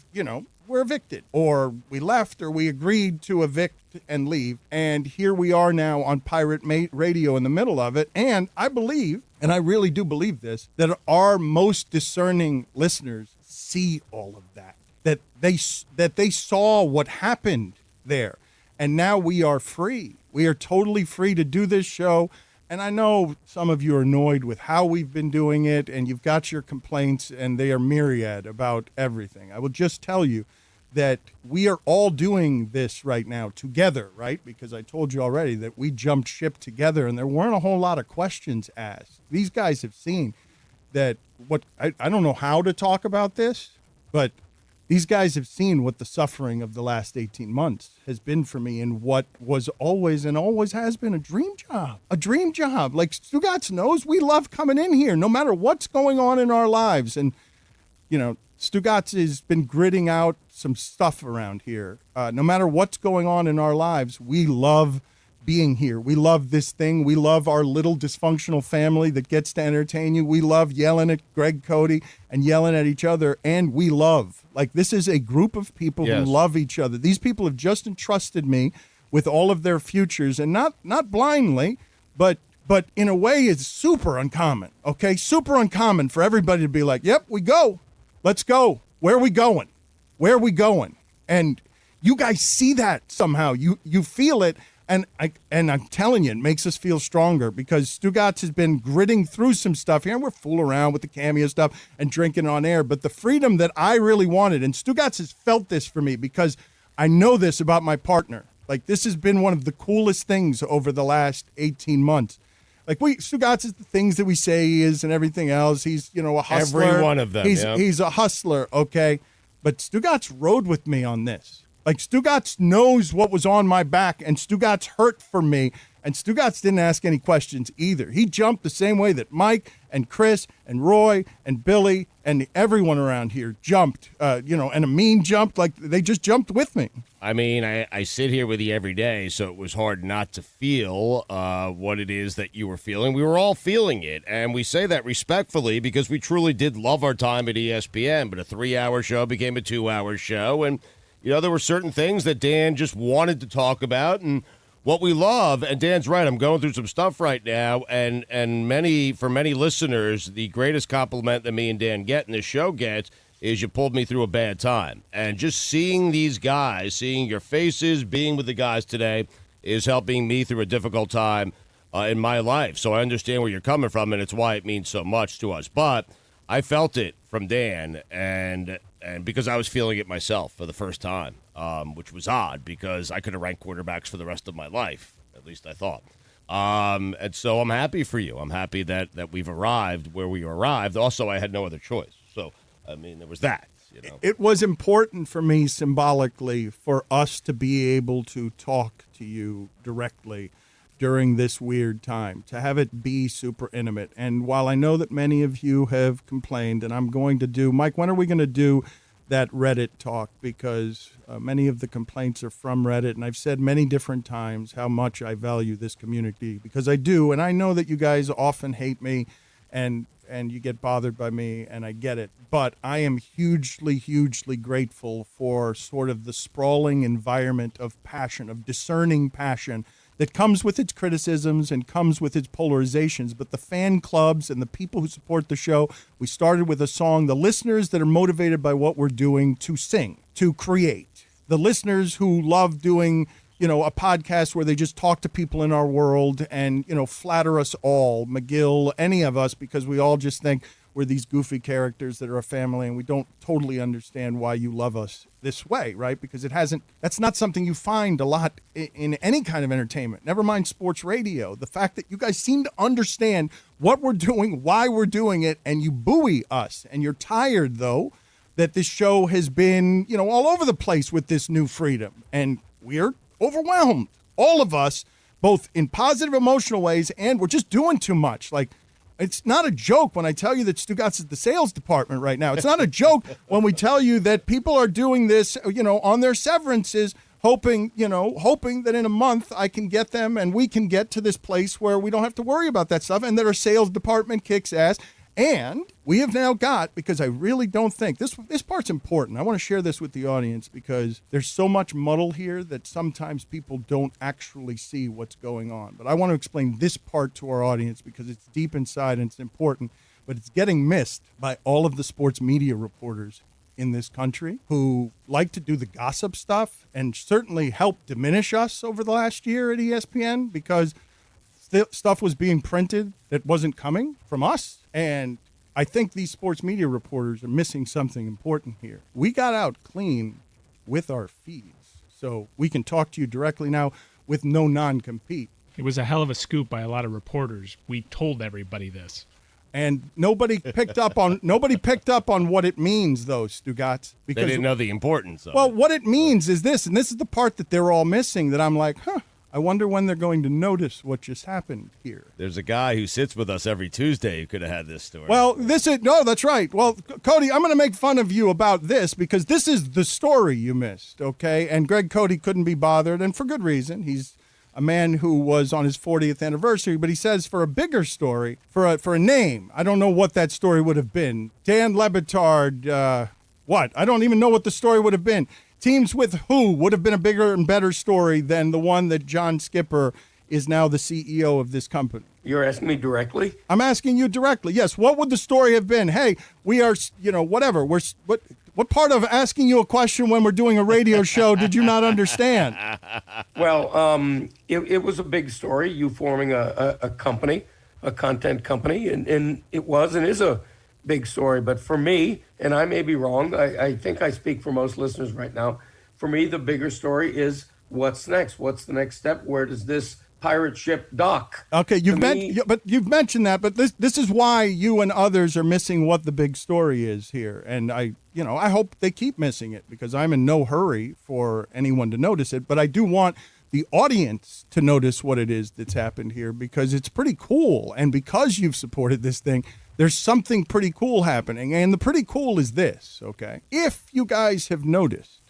evicted, or we left, or we agreed to evict and leave. And here we are now on pirate radio in the middle of it. And I believe, and I really do believe this, that our most discerning listeners see all of that, that they saw what happened there. And now we are free. We are totally free to do this show. And I know some of you are annoyed with how we've been doing it, and you've got your complaints, and they are myriad about everything. I will just tell you that we are all doing this right now together, right? Because I told you already that we jumped ship together, and there weren't a whole lot of questions asked. These guys have seen that I don't know how to talk about this, but these guys have seen what the suffering of the last 18 months has been for me, and what was always and always has been a dream job. A dream job. Like Stugotz knows, we love coming in here no matter what's going on in our lives. And, Stugotz has been gritting out some stuff around here. No matter what's going on in our lives, we love being here. We love this thing. We love our little dysfunctional family that gets to entertain you. We love yelling at Greg Cote and yelling at each other. And we love, this is a group of people who love each other. These people have just entrusted me with all of their futures, and not blindly, but in a way it's super uncommon, okay? Super uncommon for everybody to be like, yep, we go. Let's go. Where are we going? Where are we going? And you guys see that somehow. You feel it. And I'm telling you, it makes us feel stronger because Stugotz has been gritting through some stuff here, and we're fooling around with the cameo stuff and drinking on air. But the freedom that I really wanted, and Stugotz has felt this for me because I know this about my partner. Like, this has been one of the coolest things over the last 18 months. Like, Stugotz is the things that we say he is and everything else. He's, a hustler. Every one of them. He's a hustler, okay? But Stugotz rode with me on this. Like, Stugotz knows what was on my back, and Stugotz hurt for me, and Stugotz didn't ask any questions either. He jumped the same way that Mike and Chris and Roy and Billy and everyone around here jumped, and Amin jumped. Like, they just jumped with me. I mean, I sit here with you every day, so it was hard not to feel what it is that you were feeling. We were all feeling it, and we say that respectfully because we truly did love our time at ESPN, but a 3-hour show became a 2-hour show, and there were certain things that Dan just wanted to talk about, and what we love, and Dan's right, I'm going through some stuff right now, and for many listeners, the greatest compliment that me and Dan get and this show gets is you pulled me through a bad time. And just seeing these guys, seeing your faces, being with the guys today is helping me through a difficult time in my life. So I understand where you're coming from, and it's why it means so much to us. But I felt it from Dan, and because I was feeling it myself for the first time, which was odd because I could have ranked quarterbacks for the rest of my life, at least I thought. And so I'm happy for you. I'm happy that we've arrived where we arrived. Also, I had no other choice. So, I mean, there was that. It was important for me symbolically for us to be able to talk to you directly during this weird time, to have it be super intimate. And while I know that many of you have complained, and I'm going to do, Mike, when are we going to do that Reddit talk? Because many of the complaints are from Reddit, and I've said many different times how much I value this community, because I do, and I know that you guys often hate me, and you get bothered by me, and I get it. But I am hugely, hugely grateful for sort of the sprawling environment of passion, of discerning passion that comes with its criticisms and comes with its polarizations. But the fan clubs and the people who support the show, we started with a song, the listeners that are motivated by what we're doing to sing, to create, the listeners who love doing, a podcast where they just talk to people in our world and, flatter us all, McGill, any of us, because we all just think we're these goofy characters that are a family and we don't totally understand why you love us this way, right? Because that's not something you find a lot in any kind of entertainment, never mind sports radio. The fact that you guys seem to understand what we're doing, why we're doing it, and you buoy us. And you're tired, though, that this show has been, all over the place with this new freedom. And we're overwhelmed, all of us, both in positive emotional ways, and we're just doing too much. Like, it's not a joke when I tell you that Stugotz is the sales department right now. It's not a joke when we tell you that people are doing this, on their severances, hoping that in a month I can get them and we can get to this place where we don't have to worry about that stuff, and that our sales department kicks ass. And we have now got, because I really don't think, this part's important. I want to share this with the audience because there's so much muddle here that sometimes people don't actually see what's going on. But I want to explain this part to our audience because it's deep inside and it's important, but it's getting missed by all of the sports media reporters in this country who like to do the gossip stuff and certainly help diminish us over the last year at ESPN because stuff was being printed that wasn't coming from us. And I think these sports media reporters are missing something important here. We got out clean with our feeds, so we can talk to you directly now with no non-compete. It was a hell of a scoop by a lot of reporters. We told everybody this. And nobody picked up on what it means, though, Stugotz. Because they didn't know the importance of it. Well, what it means is this, and this is the part that they're all missing, that I'm like, I wonder when they're going to notice what just happened here. There's a guy who sits with us every Tuesday who could have had this story. Well, that's right. Well, Cody, I'm going to make fun of you about this because this is the story you missed, okay? And Greg Cote couldn't be bothered, and for good reason. He's a man who was on his 40th anniversary, but he says for a bigger story, for a name, I don't know what that story would have been. Dan Le Batard, what? I don't even know what the story would have been. Teams with who would have been a bigger and better story than the one that John Skipper is now the CEO of this company. You're asking me directly? I'm asking you directly. Yes. What would the story have been? Hey, we are, whatever. What part of asking you a question when we're doing a radio show did you not understand? Well, it was a big story. You forming a company, a content company, and it was and is a big story. But for me, and I may be wrong, I think I speak for most listeners right now. For me, the bigger story is what's next? What's the next step? Where does this pirate ship dock? Okay, you've mentioned that, but this is why you and others are missing what the big story is here. And I hope they keep missing it because I'm in no hurry for anyone to notice it. But I do want the audience to notice what it is that's happened here because it's pretty cool. And because you've supported this thing, there's something pretty cool happening. And the pretty cool is this, okay? If you guys have noticed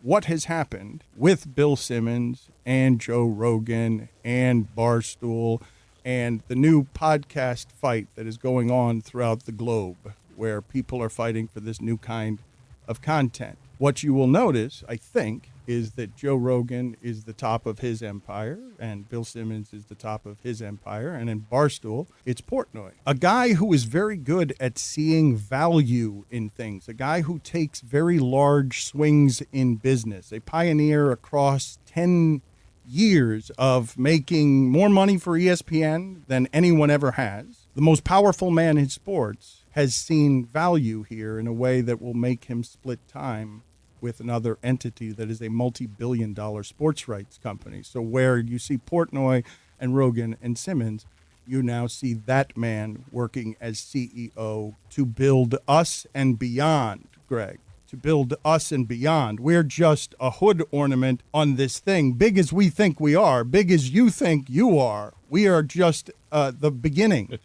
what has happened with Bill Simmons and Joe Rogan and Barstool and the new podcast fight that is going on throughout the globe where people are fighting for this new kind of content, what you will notice, I think, is that Joe Rogan is the top of his empire and Bill Simmons is the top of his empire. And in Barstool, it's Portnoy, a guy who is very good at seeing value in things, a guy who takes very large swings in business, a pioneer across 10 years of making more money for ESPN than anyone ever has. The most powerful man in sports has seen value here in a way that will make him split time with another entity that is a multi-billion-dollar sports rights company. So where you see Portnoy and Rogan and Simmons, you now see that man working as CEO to build us and beyond, Greg, to build us and beyond. We're just a hood ornament on this thing, big as we think we are, big as you think you are. We are just the beginning.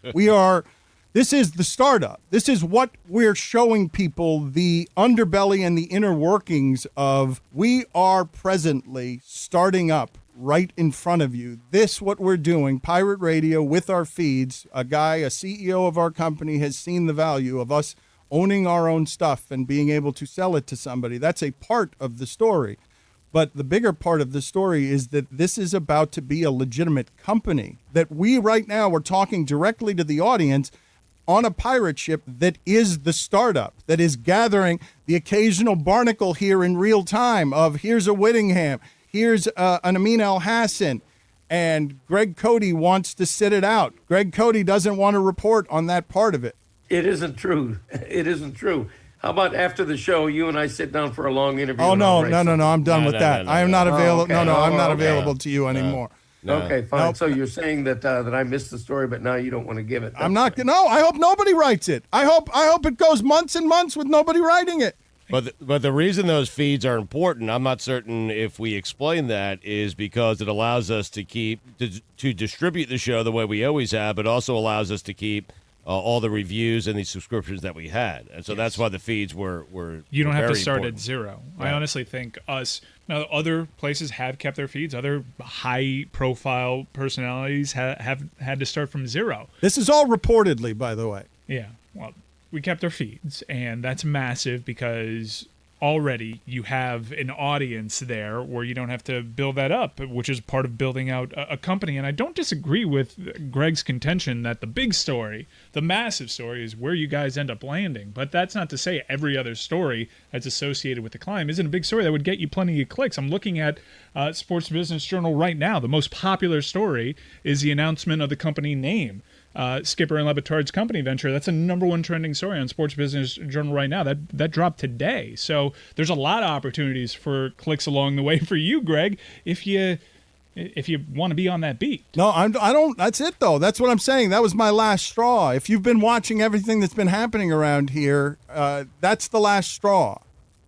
This is the startup. This is what we're showing people, the underbelly and the inner workings of. We are presently starting up right in front of you. This, what we're doing, Pirate Radio with our feeds, a CEO of our company has seen the value of us owning our own stuff and being able to sell it to somebody. That's a part of the story. But the bigger part of the story is that this is about to be a legitimate company, that we right now are talking directly to the audience on a pirate ship that is the startup, that is gathering the occasional barnacle here in real time of here's a Whittingham, here's an Amin El-Hassan, and Greg Cote wants to sit it out. Greg Cote doesn't want to report on that part of it. It isn't true. It isn't true. How about after the show, you and I sit down for a long interview? Oh, no. I'm done with that. I am not available. okay. I'm not available to you anymore. No. Okay, fine. Nope. So you're saying that that I missed the story, but now you don't want to give it. I'm not. No, I hope nobody writes it. I hope it goes months and months with nobody writing it. But the reason those feeds are important, I'm not certain if we explain that, is because it allows us to to distribute the show the way we always have, but also allows us to keep all the reviews and the subscriptions that we had. And so that's why the feeds were You don't have to very start important. at zero. Right. I honestly think now other places have kept their feeds. Other high-profile personalities have had to start from zero. This is all reportedly, by the way. Yeah, well, we kept our feeds, and that's massive because already you have an audience there where you don't have to build that up, which is part of building out a company. And I don't disagree with Greg's contention that the big story, the massive story, is where you guys end up landing. But that's not to say every other story that's associated with the climb isn't a big story that would get you plenty of clicks. I'm looking at Sports Business Journal right now. The most popular story is the announcement of the company name. Skipper and Batard's company venture. That's a #1 trending story on Sports Business Journal right now. That dropped today. So there's a lot of opportunities for clicks along the way for you, Greg, if you want to be on that beat. No, I don't. That's it, though. That's what I'm saying. That was my last straw. If you've been watching everything that's been happening around here, that's the last straw,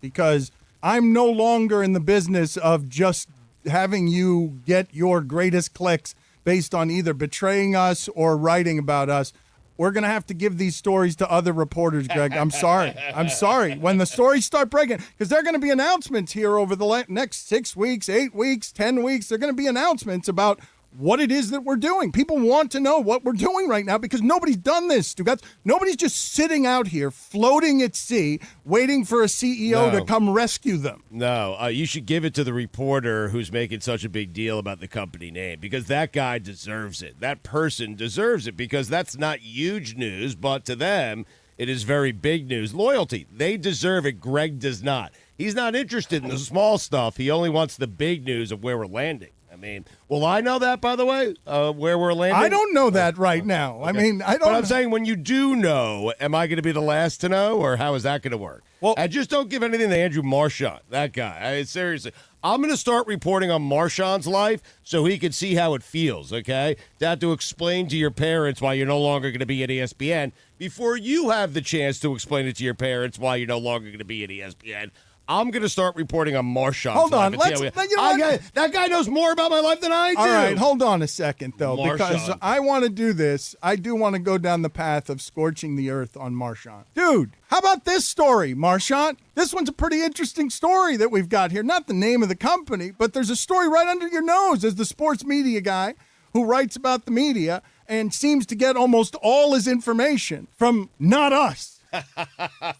because I'm no longer in the business of just having you get your greatest clicks based on either betraying us or writing about us. We're going to have to give these stories to other reporters, Greg. I'm sorry. When the stories start breaking, because there are going to be announcements here over the next 6 weeks, 8 weeks, 10 weeks. There are going to be announcements about what it is that we're doing. People want to know what we're doing right now because nobody's done this, Stugotz. Nobody's just sitting out here floating at sea waiting for a CEO to come rescue them. No, you should give it to the reporter who's making such a big deal about the company name, because that guy deserves it. That person deserves it, because that's not huge news, but to them, it is very big news. Loyalty, they deserve it. Greg does not. He's not interested in the small stuff. He only wants the big news of where we're landing. I mean, well, I know that, by the way, where we're landing. I don't know that right now. Okay. I mean, I don't. But I'm saying, when you do know, am I going to be the last to know, or how is that going to work? Well, I just don't give anything to Andrew Marchand, that guy. Seriously, I'm going to start reporting on Marchand's life so he can see how it feels, okay? To have to explain to your parents why you're no longer going to be at ESPN before you have the chance to explain it to your parents why you're no longer going to be at ESPN. I'm going to start reporting on Marchand. Hold on. That guy knows more about my life than I do. All right, hold on a second, though, because I want to do this. I do want to go down the path of scorching the earth on Marchand. Dude, how about this story, Marchand? This one's a pretty interesting story that we've got here. Not the name of the company, but there's a story right under your nose as the sports media guy who writes about the media and seems to get almost all his information from not us.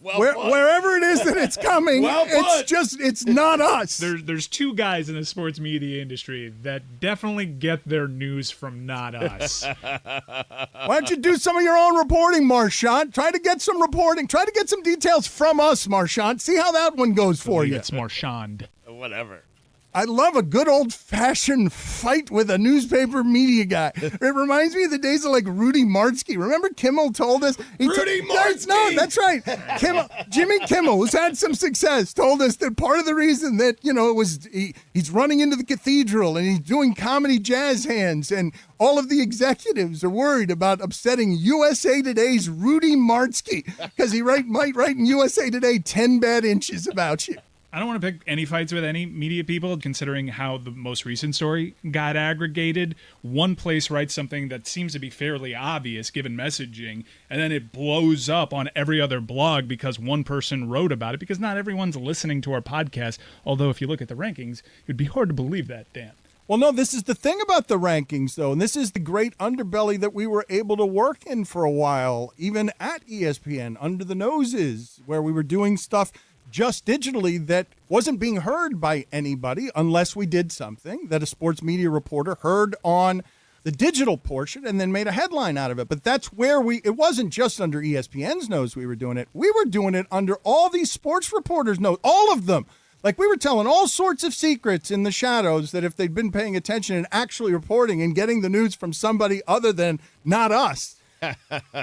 Wherever it is that it's coming, it's not us. There's two guys in the sports media industry that definitely get their news from not us. Why don't you do some of your own reporting, Marchand? Try to get some reporting. Try to get some details from us, Marchand. See how that one goes for you. It's Marchand. Whatever. I love a good old-fashioned fight with a newspaper media guy. It reminds me of the days of, like, Rudy Martzke. Remember Kimmel told us? Rudy Martzke! No, that's right. Jimmy Kimmel, who's had some success, told us that part of the reason that, it was he's running into the cathedral and he's doing comedy jazz hands, and all of the executives are worried about upsetting USA Today's Rudy Martzke because he might write in USA Today 10 bad inches about you. I don't want to pick any fights with any media people, considering how the most recent story got aggregated. One place writes something that seems to be fairly obvious given messaging, and then it blows up on every other blog because one person wrote about it, because not everyone's listening to our podcast. Although if you look at the rankings, it would be hard to believe that, Dan. Well, no, this is the thing about the rankings, though, and this is the great underbelly that we were able to work in for a while, even at ESPN, under the noses, where we were doing stuff just digitally that wasn't being heard by anybody unless we did something that a sports media reporter heard on the digital portion and then made a headline out of it. But that's where it wasn't just under ESPN's nose we were doing it. We were doing it under all these sports reporters' nose, all of them. Like, we were telling all sorts of secrets in the shadows that if they'd been paying attention and actually reporting and getting the news from somebody other than not us,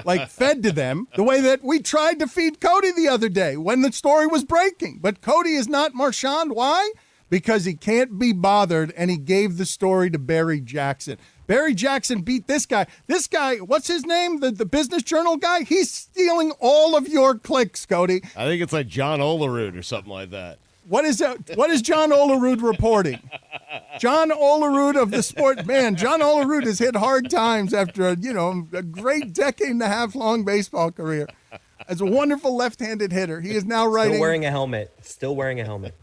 like fed to them, the way that we tried to feed Cody the other day when the story was breaking. But Cody is not Marchand. Why? Because he can't be bothered, and he gave the story to Barry Jackson. Barry Jackson beat this guy. This guy, what's his name? The Business Journal guy? He's stealing all of your clicks, Cody. I think it's like John Olerud or something like that. What is John Olerud reporting? John Olerud of the sport. Man, John Olerud has hit hard times after a great decade and a half long baseball career. As a wonderful left-handed hitter, he is now writing. Still wearing a helmet. Still wearing a helmet.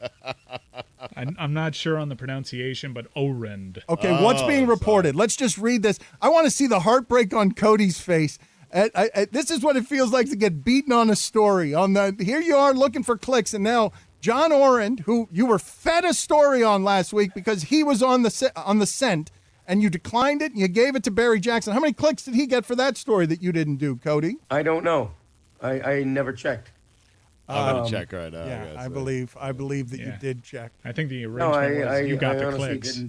I'm not sure on the pronunciation, but Orend. Okay, what's being reported? Let's just read this. I want to see the heartbreak on Cody's face. This is what it feels like to get beaten on a story. Here you are looking for clicks, and now John Orend, who you were fed a story on last week because he was on the scent, and you declined it, and you gave it to Barry Jackson. How many clicks did he get for that story that you didn't do, Cody? I don't know. I never checked. I'm going to check right now. Yeah, I believe that you did check. I think the arrangement was you got the clicks.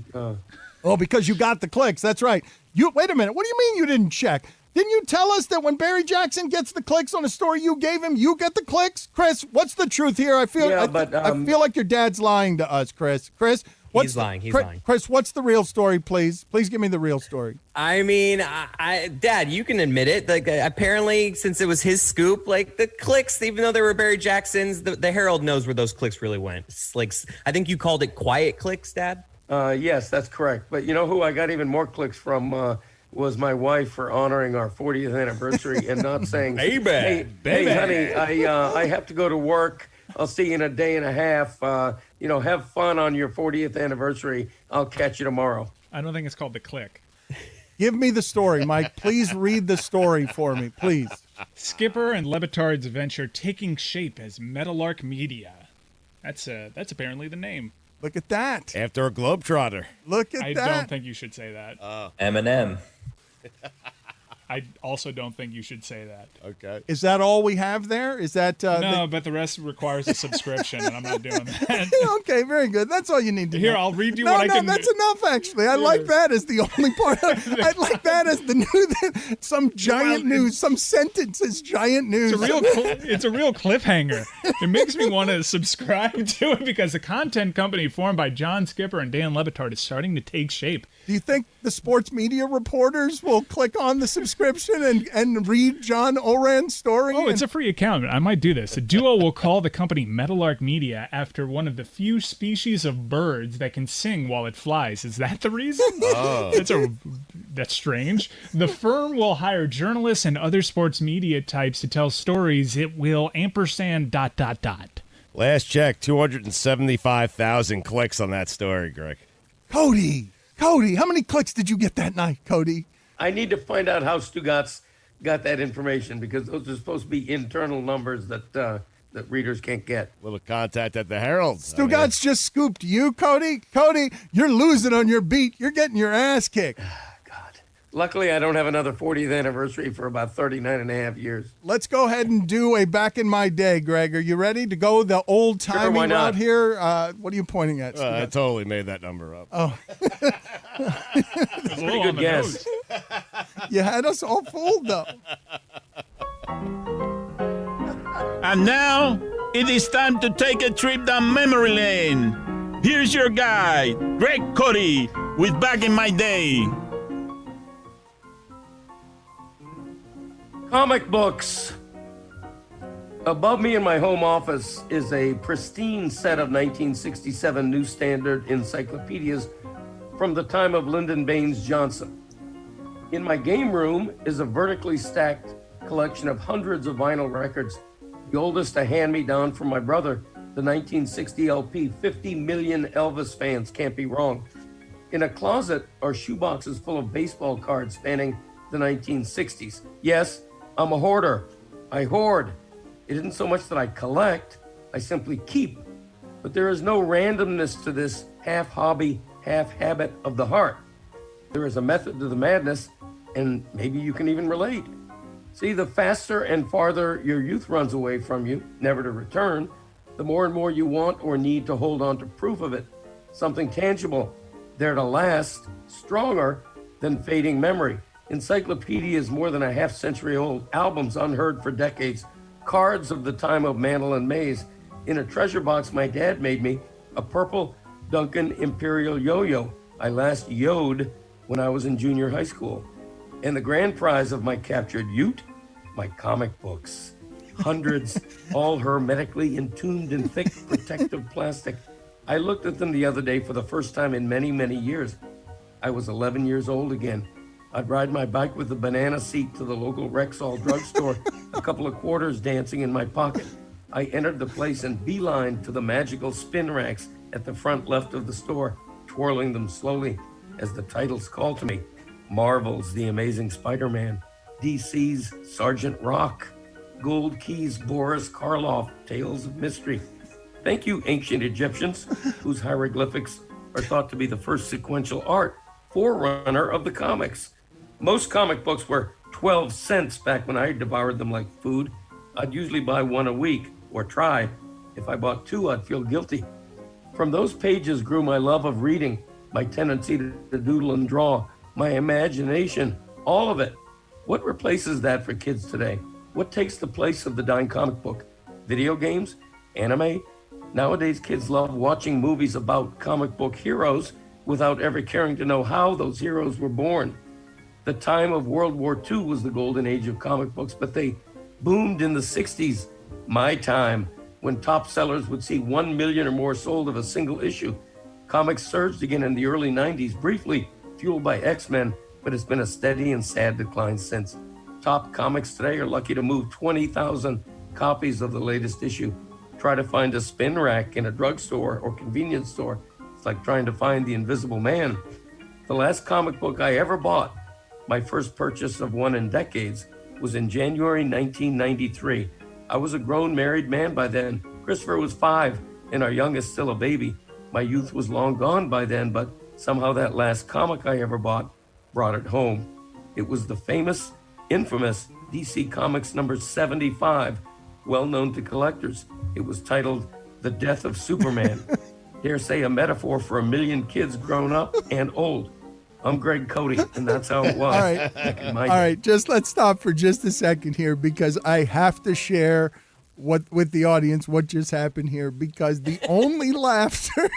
Oh, because you got the clicks. That's right. Wait a minute. What do you mean you didn't check? Didn't you tell us that when Barry Jackson gets the clicks on a story you gave him, you get the clicks? Chris, what's the truth here? I feel like your dad's lying to us, Chris. Chris, he's lying. He's lying. Chris, what's the real story, please? Please give me the real story. I mean, Dad, you can admit it. Like, apparently, since it was his scoop, like the clicks, even though they were Barry Jackson's, the Herald knows where those clicks really went. It's like, I think you called it quiet clicks, Dad. Yes, that's correct. But you know who I got even more clicks from was my wife for honoring our 40th anniversary and not saying, hey, honey, I have to go to work. I'll see you in a day and a half. Have fun on your 40th anniversary. I'll catch you tomorrow. I don't think it's called the click. Give me the story, Mike. Please read the story for me, please. Skipper and Lebatard's venture taking shape as Meadowlark Media. That's apparently the name. Look at that. After a Globetrotter. Look at that. I don't think you should say that. Eminem. I also don't think you should say that. Okay. Is that all we have there? Is that no? But the rest requires a subscription, and I'm not doing that. Okay, very good. That's all you need to Here, know. I'll read you what I can. No, that's enough. Actually, I like that as the only part. I like that as the news. Some giant news. Some sentence is giant news. It's a real cliffhanger. It makes me want to subscribe to it because the content company formed by John Skipper and Dan Lebatard is starting to take shape. Do you think the sports media reporters will click on the subscription and read John Orand's story? Oh, it's a free account. I might do this. The duo will call the company Meadowlark Media after one of the few species of birds that can sing while it flies. Is that the reason? Oh. That's strange. The firm will hire journalists and other sports media types to tell stories. It will ampersand ... Last check, 275,000 clicks on that story, Greg. Cody, how many clicks did you get that night, Cody? I need to find out how Stugotz got that information because those are supposed to be internal numbers that readers can't get. Little contact at the Herald. Stugotz just scooped you, Cody. Cody, you're losing on your beat. You're getting your ass kicked. Luckily, I don't have another 40th anniversary for about 39 and a half years. Let's go ahead and do a back in my day, Greg. Are you ready to go the old-timey route here? What are you pointing at? I totally made that number up. Oh. Pretty good guess. You had us all fooled, though. And now, it is time to take a trip down memory lane. Here's your guide, Greg Cote, with Back in My Day. Comic books. Above me in my home office is a pristine set of 1967 New Standard encyclopedias from the time of Lyndon Baines Johnson. In my game room is a vertically stacked collection of hundreds of vinyl records, the oldest a hand-me-down from my brother, the 1960 LP, 50 million Elvis fans can't be wrong. In a closet are shoeboxes full of baseball cards spanning the 1960s. Yes, I'm a hoarder. I hoard. It isn't so much that I collect, I simply keep. But there is no randomness to this half hobby, half habit of the heart. There is a method to the madness, and maybe you can even relate. See, the faster and farther your youth runs away from you, never to return, the more and more you want or need to hold on to proof of it, something tangible, there to last, stronger than fading memory. Encyclopedias more than a half-century old, albums unheard for decades, cards of the time of Mantle and Maze. In a treasure box my dad made me, a purple Duncan Imperial yo-yo I last yo'd when I was in junior high school. And the grand prize of my captured ute, my comic books. Hundreds, all hermetically entombed in thick protective plastic. I looked at them the other day for the first time in many, many years. I was 11 years old again. I'd ride my bike with a banana seat to the local Rexall drugstore, a couple of quarters dancing in my pocket. I entered the place and beelined to the magical spin racks at the front left of the store, twirling them slowly as the titles called to me. Marvel's The Amazing Spider-Man, DC's Sergeant Rock, Gold Key's Boris Karloff, Tales of Mystery. Thank you, ancient Egyptians, whose hieroglyphics are thought to be the first sequential art, forerunner of the comics. Most comic books were 12 cents back when I devoured them like food. I'd usually buy one a week, or try. If I bought two, I'd feel guilty. From those pages grew my love of reading, my tendency to doodle and draw, my imagination, all of it. What replaces that for kids today? What takes the place of the dime comic book? Video games? Anime? Nowadays, kids love watching movies about comic book heroes without ever caring to know how those heroes were born. The time of World War II was the golden age of comic books, but they boomed in the 60s, my time, when top sellers would see 1 million or more sold of a single issue. Comics surged again in the early 90s, briefly fueled by X-Men, but it's been a steady and sad decline since. Top comics today are lucky to move 20,000 copies of the latest issue. Try to find a spin rack in a drugstore or convenience store. It's like trying to find the Invisible Man. The last comic book I ever bought, my first purchase of one in decades, was in January 1993. I was a grown married man by then. Christopher was 5 and our youngest still a baby. My youth was long gone by then, but somehow that last comic I ever bought brought it home. It was the famous, infamous DC Comics number 75, well known to collectors. It was titled The Death of Superman. Dare say a metaphor for a million kids grown up and old. I'm Greg Cote, and that's how it was. All right. back in my All day. right, just let's stop for just a second here because I have to share what with the audience what just happened here because the only laughter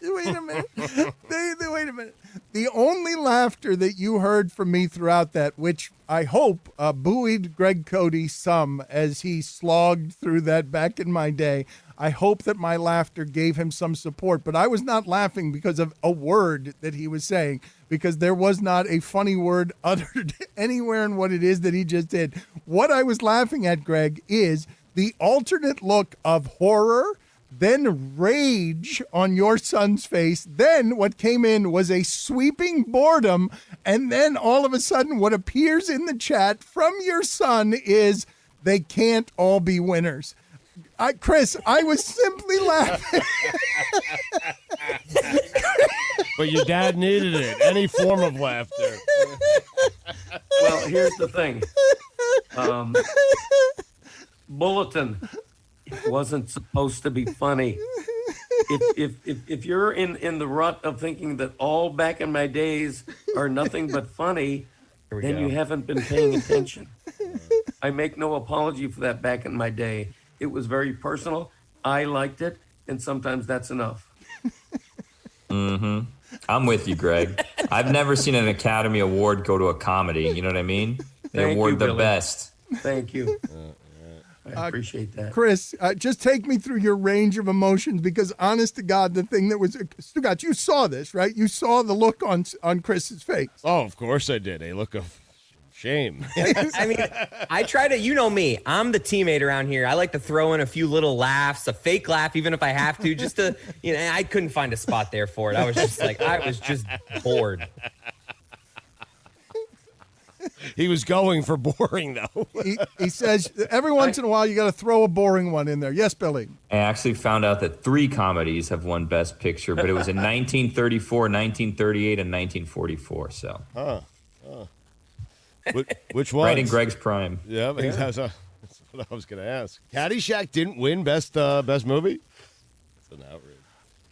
wait a minute. Wait a minute. The only laughter that you heard from me throughout that, which I hope buoyed Greg Cote some as he slogged through that back in my day. I hope that my laughter gave him some support, but I was not laughing because of a word that he was saying, because there was not a funny word uttered anywhere in what it is that he just did. What I was laughing at, Greg, is the alternate look of horror, then rage on your son's face. Then what came in was a sweeping boredom. And then all of a sudden what appears in the chat from your son is they can't all be winners. Chris, I was simply laughing. But your dad needed it. Any form of laughter. Well, here's the thing. Bulletin wasn't supposed to be funny. If you're in the rut of thinking that all back in my days are nothing but funny, then you haven't been paying attention. I make no apology for that back in my day. It was very personal. I liked it, and sometimes that's enough. Mm-hmm. I'm with you, Greg. I've never seen an Academy Award go to a comedy. You know what I mean? They Thank award you, the Billy. best. Thank you. I appreciate that. Chris, just take me through your range of emotions because, honest to God, the thing that was Stugotz, you saw this, right? You saw the look on Chris's face. Oh, of course I did. A look of shame. I mean, I try to, you know me, I'm the teammate around here. I like to throw in a few little laughs, a fake laugh, even if I have to, just to, you know, I couldn't find a spot there for it. I was just bored. He was going for boring, though. He says every once in a while you got to throw a boring one in there. Yes, Billy. I actually found out that 3 comedies have won Best Picture, but it was in 1934, 1938, and 1944. So, Which one? right in Greg's prime. Yeah, that's what I was going to ask. Caddyshack didn't win best movie? That's an outrage.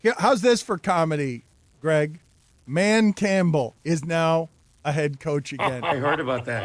Yeah, how's this for comedy, Greg? Man Campbell is now a head coach again. I heard about that.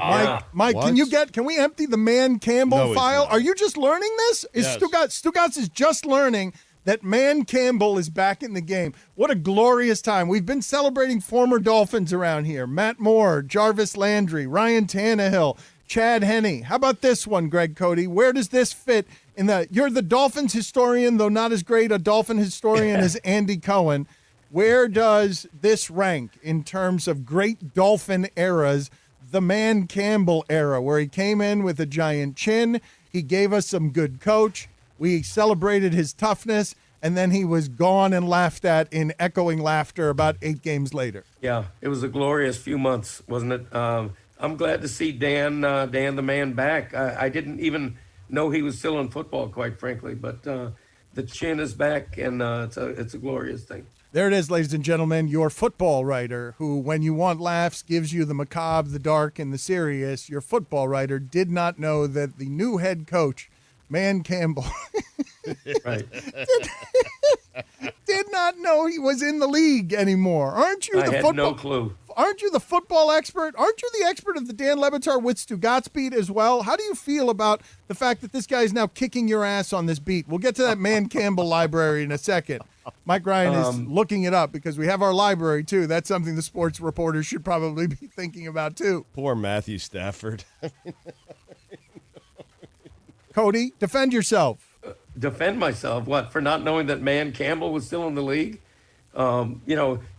Mike, What? can we empty the Man Campbell No, he's file? not. Are you just learning this? Yes. Stugotz is just learning that Man Campbell is back in the game. What a glorious time. We've been celebrating former Dolphins around here. Matt Moore, Jarvis Landry, Ryan Tannehill, Chad Henne. How about this one, Greg Cote? Where does this fit in you're the Dolphins historian, though not as great a Dolphin historian as Andy Cohen. Where does this rank in terms of great Dolphin eras, the Man Campbell era, where he came in with a giant chin, he gave us some good coach, we celebrated his toughness, and then he was gone and laughed at in echoing laughter about 8 games later? Yeah, it was a glorious few months, wasn't it? I'm glad to see Dan the man back. I didn't even know he was still in football, quite frankly, but the chin is back, and it's a glorious thing. There it is, ladies and gentlemen, your football writer who, when you want laughs, gives you the macabre, the dark, and the serious. Your football writer did not know that the new head coach, Man Campbell, Right. did not know he was in the league anymore. Aren't you I the had football? no clue. Aren't you the football expert? Aren't you the expert of the Dan Lebatard with Stugotz beat as well? How do you feel about the fact that this guy is now kicking your ass on this beat? We'll get to that Man Campbell library in a second. Mike Ryan is looking it up because we have our library, too. That's something the sports reporters should probably be thinking about, too. Poor Matthew Stafford. Cody, defend yourself. Defend myself? What, for not knowing that Man Campbell was still in the league?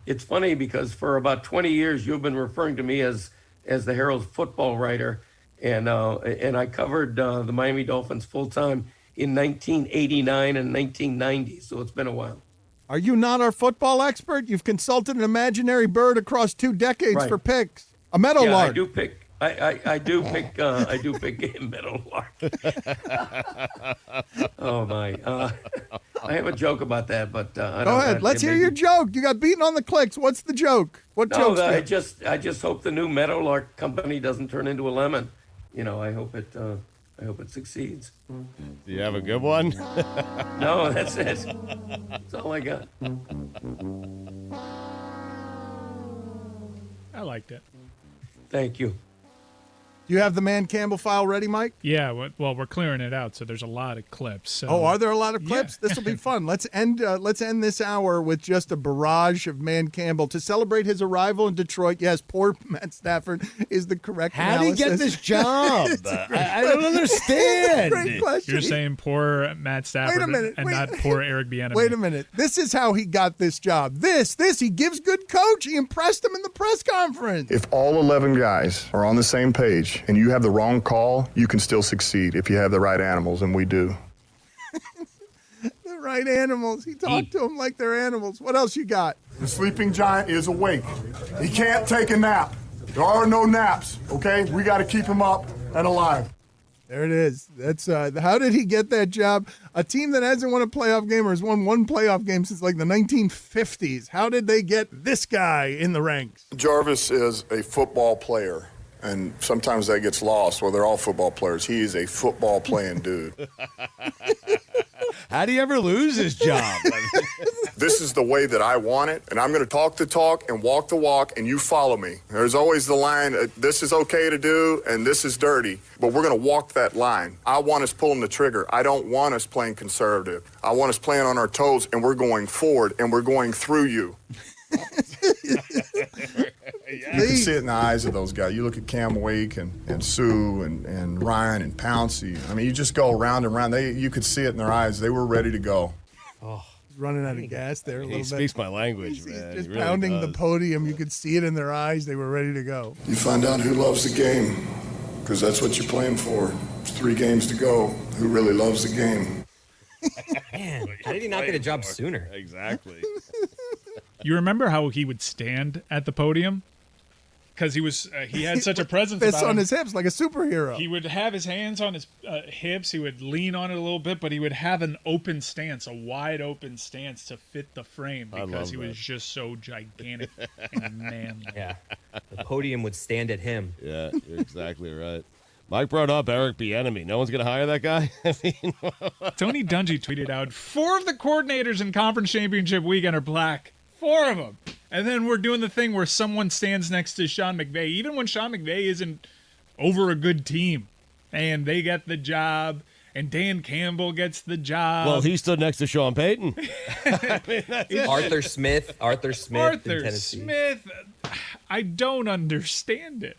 It's funny because for about 20 years you've been referring to me as the Herald's football writer, and I covered the Miami Dolphins full time in 1989 and 1990. So it's been a while. Are you not our football expert? You've consulted an imaginary bird across 2 decades Right. for picks. A meadowlark. Yeah, I do pick. I do pick Meadowlark. Oh my! I have a joke about that, but I don't. Go ahead. Let's hear your joke. You got beaten on the clicks. What's the joke? What No, joke's I good? just hope the new Meadowlark company doesn't turn into a lemon. I hope it succeeds. Do you have a good one? No, that's it. That's all I got. I liked it. Thank you. Do you have the Man Campbell file ready, Mike? Yeah, well, we're clearing it out, so there's a lot of clips. So. Oh, are there a lot of clips? Yeah. This will be fun. Let's end this hour with just a barrage of Man Campbell to celebrate his arrival in Detroit. Yes, poor Matt Stafford is the correct How did he get analysis. this job? I don't understand. Great question. You're saying poor Matt Stafford and not poor Eric Bieniemy. Wait a minute. This is how he got this job. He gives good coach. He impressed him in the press conference. If all 11 guys are on the same page and you have the wrong call, you can still succeed if you have the right animals, and we do. The right animals. He talked to them like they're animals. What else you got? The sleeping giant is awake. He can't take a nap. There are no naps, okay? We got to keep him up and alive. There it is. That's how did he get that job? A team that hasn't won a playoff game or has won one playoff game since like the 1950s. How did they get this guy in the ranks? Jarvis is a football player, and sometimes that gets lost. Well, they're all football players. He is a football playing dude. How do you ever lose his job? This is the way that I want it, and I'm going to talk the talk and walk the walk, and you follow me. There's always the line, this is okay to do, and this is dirty, but we're going to walk that line. I want us pulling the trigger. I don't want us playing conservative. I want us playing on our toes, and we're going forward, and we're going through you. You can see it in the eyes of those guys. You look at Cam Wake and Sue and Ryan and Pouncey. I mean, you just go round and round. You could see it in their eyes. They were ready to go. He's running out of gas there a little He bit. speaks my language, He's man. just He really pounding the does. podium. You could see it in their eyes. They were ready to go. You find out who loves the game, because that's what you're playing for. There's 3 games to go. Who really loves the game? Man, how did he not get a job sooner? Exactly. You remember how he would stand at the podium? because he had such a presence Fists about on him. his hips like a superhero. He would have his hands on his hips. He would lean on it a little bit, but he would have an open stance, a wide open stance to fit the frame because he was just so gigantic and manly. Yeah. The podium would stand at him. Yeah, you're exactly right. Mike brought up Eric Bieniemy. No one's going to hire that guy? I mean, Tony Dungy tweeted out, 4 of the coordinators in conference championship weekend are black. 4 of them. And then we're doing the thing where someone stands next to Sean McVay, even when Sean McVay isn't over a good team. And they get the job, and Dan Campbell gets the job. well, he stood next to Sean Payton. Arthur Smith in Tennessee. I don't understand it.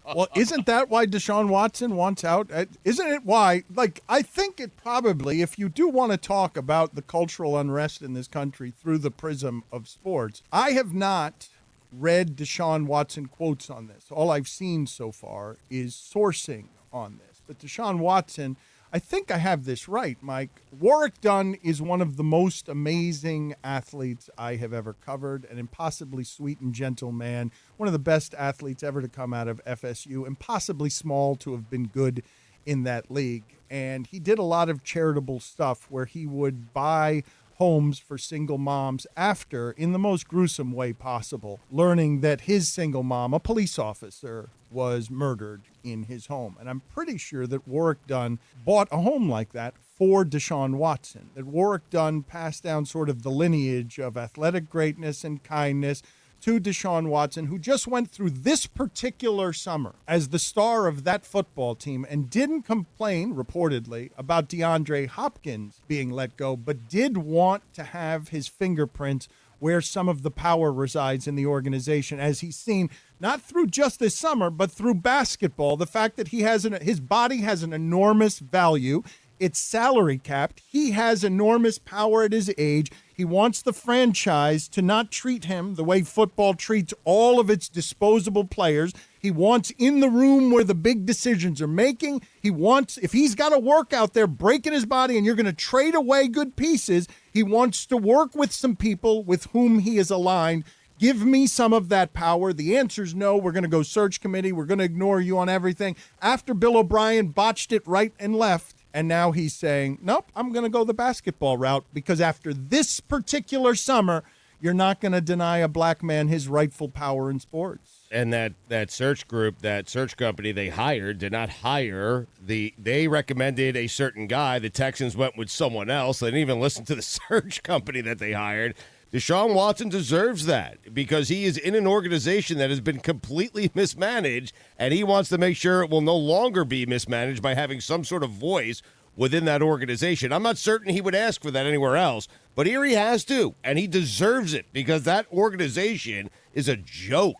Well, isn't that why Deshaun Watson wants out? Isn't it why? Like, I think it probably, if you do want to talk about the cultural unrest in this country through the prism of sports, I have not read Deshaun Watson quotes on this. All I've seen so far is sourcing on this. But Deshaun Watson, I think I have this right, Mike. Warwick Dunn is one of the most amazing athletes I have ever covered, an impossibly sweet and gentle man, one of the best athletes ever to come out of FSU, impossibly small to have been good in that league. And he did a lot of charitable stuff where he would buy homes for single moms after, in the most gruesome way possible, learning that his single mom, a police officer, was murdered in his home. And I'm pretty sure that Warwick Dunn bought a home like that for Deshaun Watson, that Warwick Dunn passed down sort of the lineage of athletic greatness and kindness to Deshaun Watson, who just went through this particular summer as the star of that football team and didn't complain, reportedly, about DeAndre Hopkins being let go, but did want to have his fingerprints where some of the power resides in the organization, as he's seen not through just this summer, but through basketball. The fact that his body has an enormous value. It's salary capped. He has enormous power at his age. He wants the franchise to not treat him the way football treats all of its disposable players. He wants in the room where the big decisions are making. He wants, if he's got to work out there breaking his body and you're going to trade away good pieces, he wants to work with some people with whom he is aligned. Give me some of that power. The answer is no. We're going to go search committee. We're going to ignore you on everything. After Bill O'Brien botched it right and left, and now he's saying, nope, I'm going to go the basketball route because after this particular summer, you're not going to deny a black man his rightful power in sports. And that search group, that search company they hired did not hire they recommended a certain guy. The Texans went with someone else. They didn't even listen to the search company that they hired. Deshaun Watson deserves that because he is in an organization that has been completely mismanaged, and he wants to make sure it will no longer be mismanaged by having some sort of voice within that organization. I'm not certain he would ask for that anywhere else, but here he has to, and he deserves it because that organization is a joke.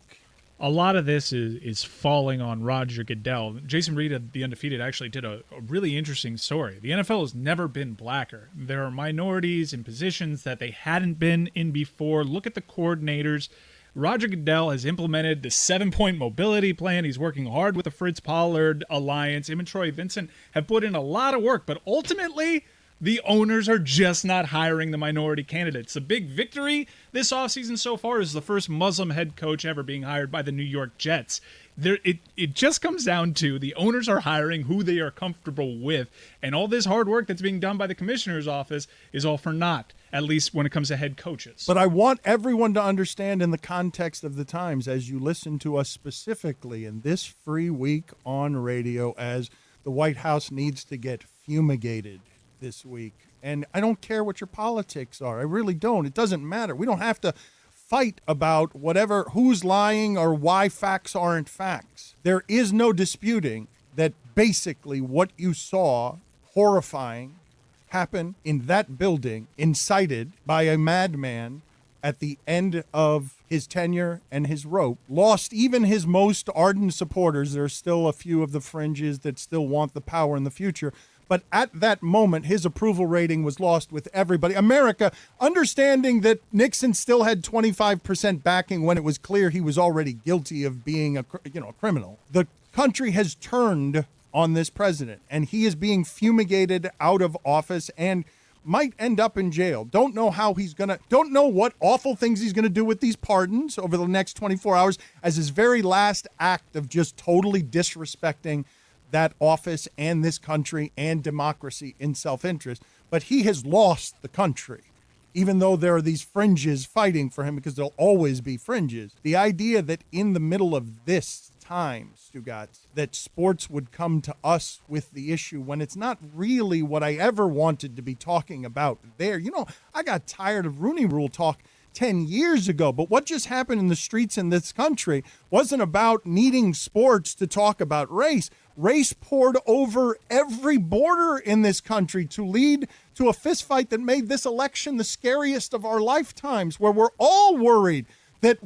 A lot of this is falling on Roger Goodell. Jason Reed of The Undefeated actually did a really interesting story. The NFL has never been blacker. There are minorities in positions that they hadn't been in before. Look at the coordinators. Roger Goodell has implemented the 7-point mobility plan. He's working hard with the Fritz Pollard Alliance. Him and Troy Vincent have put in a lot of work, but ultimately the owners are just not hiring the minority candidates. The big victory this offseason so far is the first Muslim head coach ever being hired by the New York Jets. It just comes down to the owners are hiring who they are comfortable with, and all this hard work that's being done by the commissioner's office is all for naught, at least when it comes to head coaches. But I want everyone to understand in the context of the times, as you listen to us specifically in this free week on radio, as the White House needs to get fumigated this week. And I don't care what your politics are. I really don't. It doesn't matter. We don't have to fight about whatever, who's lying or why facts aren't facts. There is no disputing that basically what you saw, horrifying, happen in that building, incited by a madman at the end of his tenure and his rope, lost even his most ardent supporters. There are still a few of the fringes that still want the power in the future. But at that moment, his approval rating was lost with everybody. America, understanding that Nixon still had 25% backing when it was clear he was already guilty of being a criminal. The country has turned on this president, and he is being fumigated out of office. And might end up in jail. Don't know what awful things he's going to do with these pardons over the next 24 hours as his very last act of just totally disrespecting that office and this country and democracy in self-interest. But he has lost the country, even though there are these fringes fighting for him, because there'll always be fringes. The idea that in the middle of this time, Stugotz, that sports would come to us with the issue when it's not really what I ever wanted to be talking about there. I got tired of Rooney Rule talk 10 years ago, but what just happened in the streets in this country wasn't about needing sports to talk about race. Race poured over every border in this country to lead to a fistfight that made this election the scariest of our lifetimes, where we're all worried that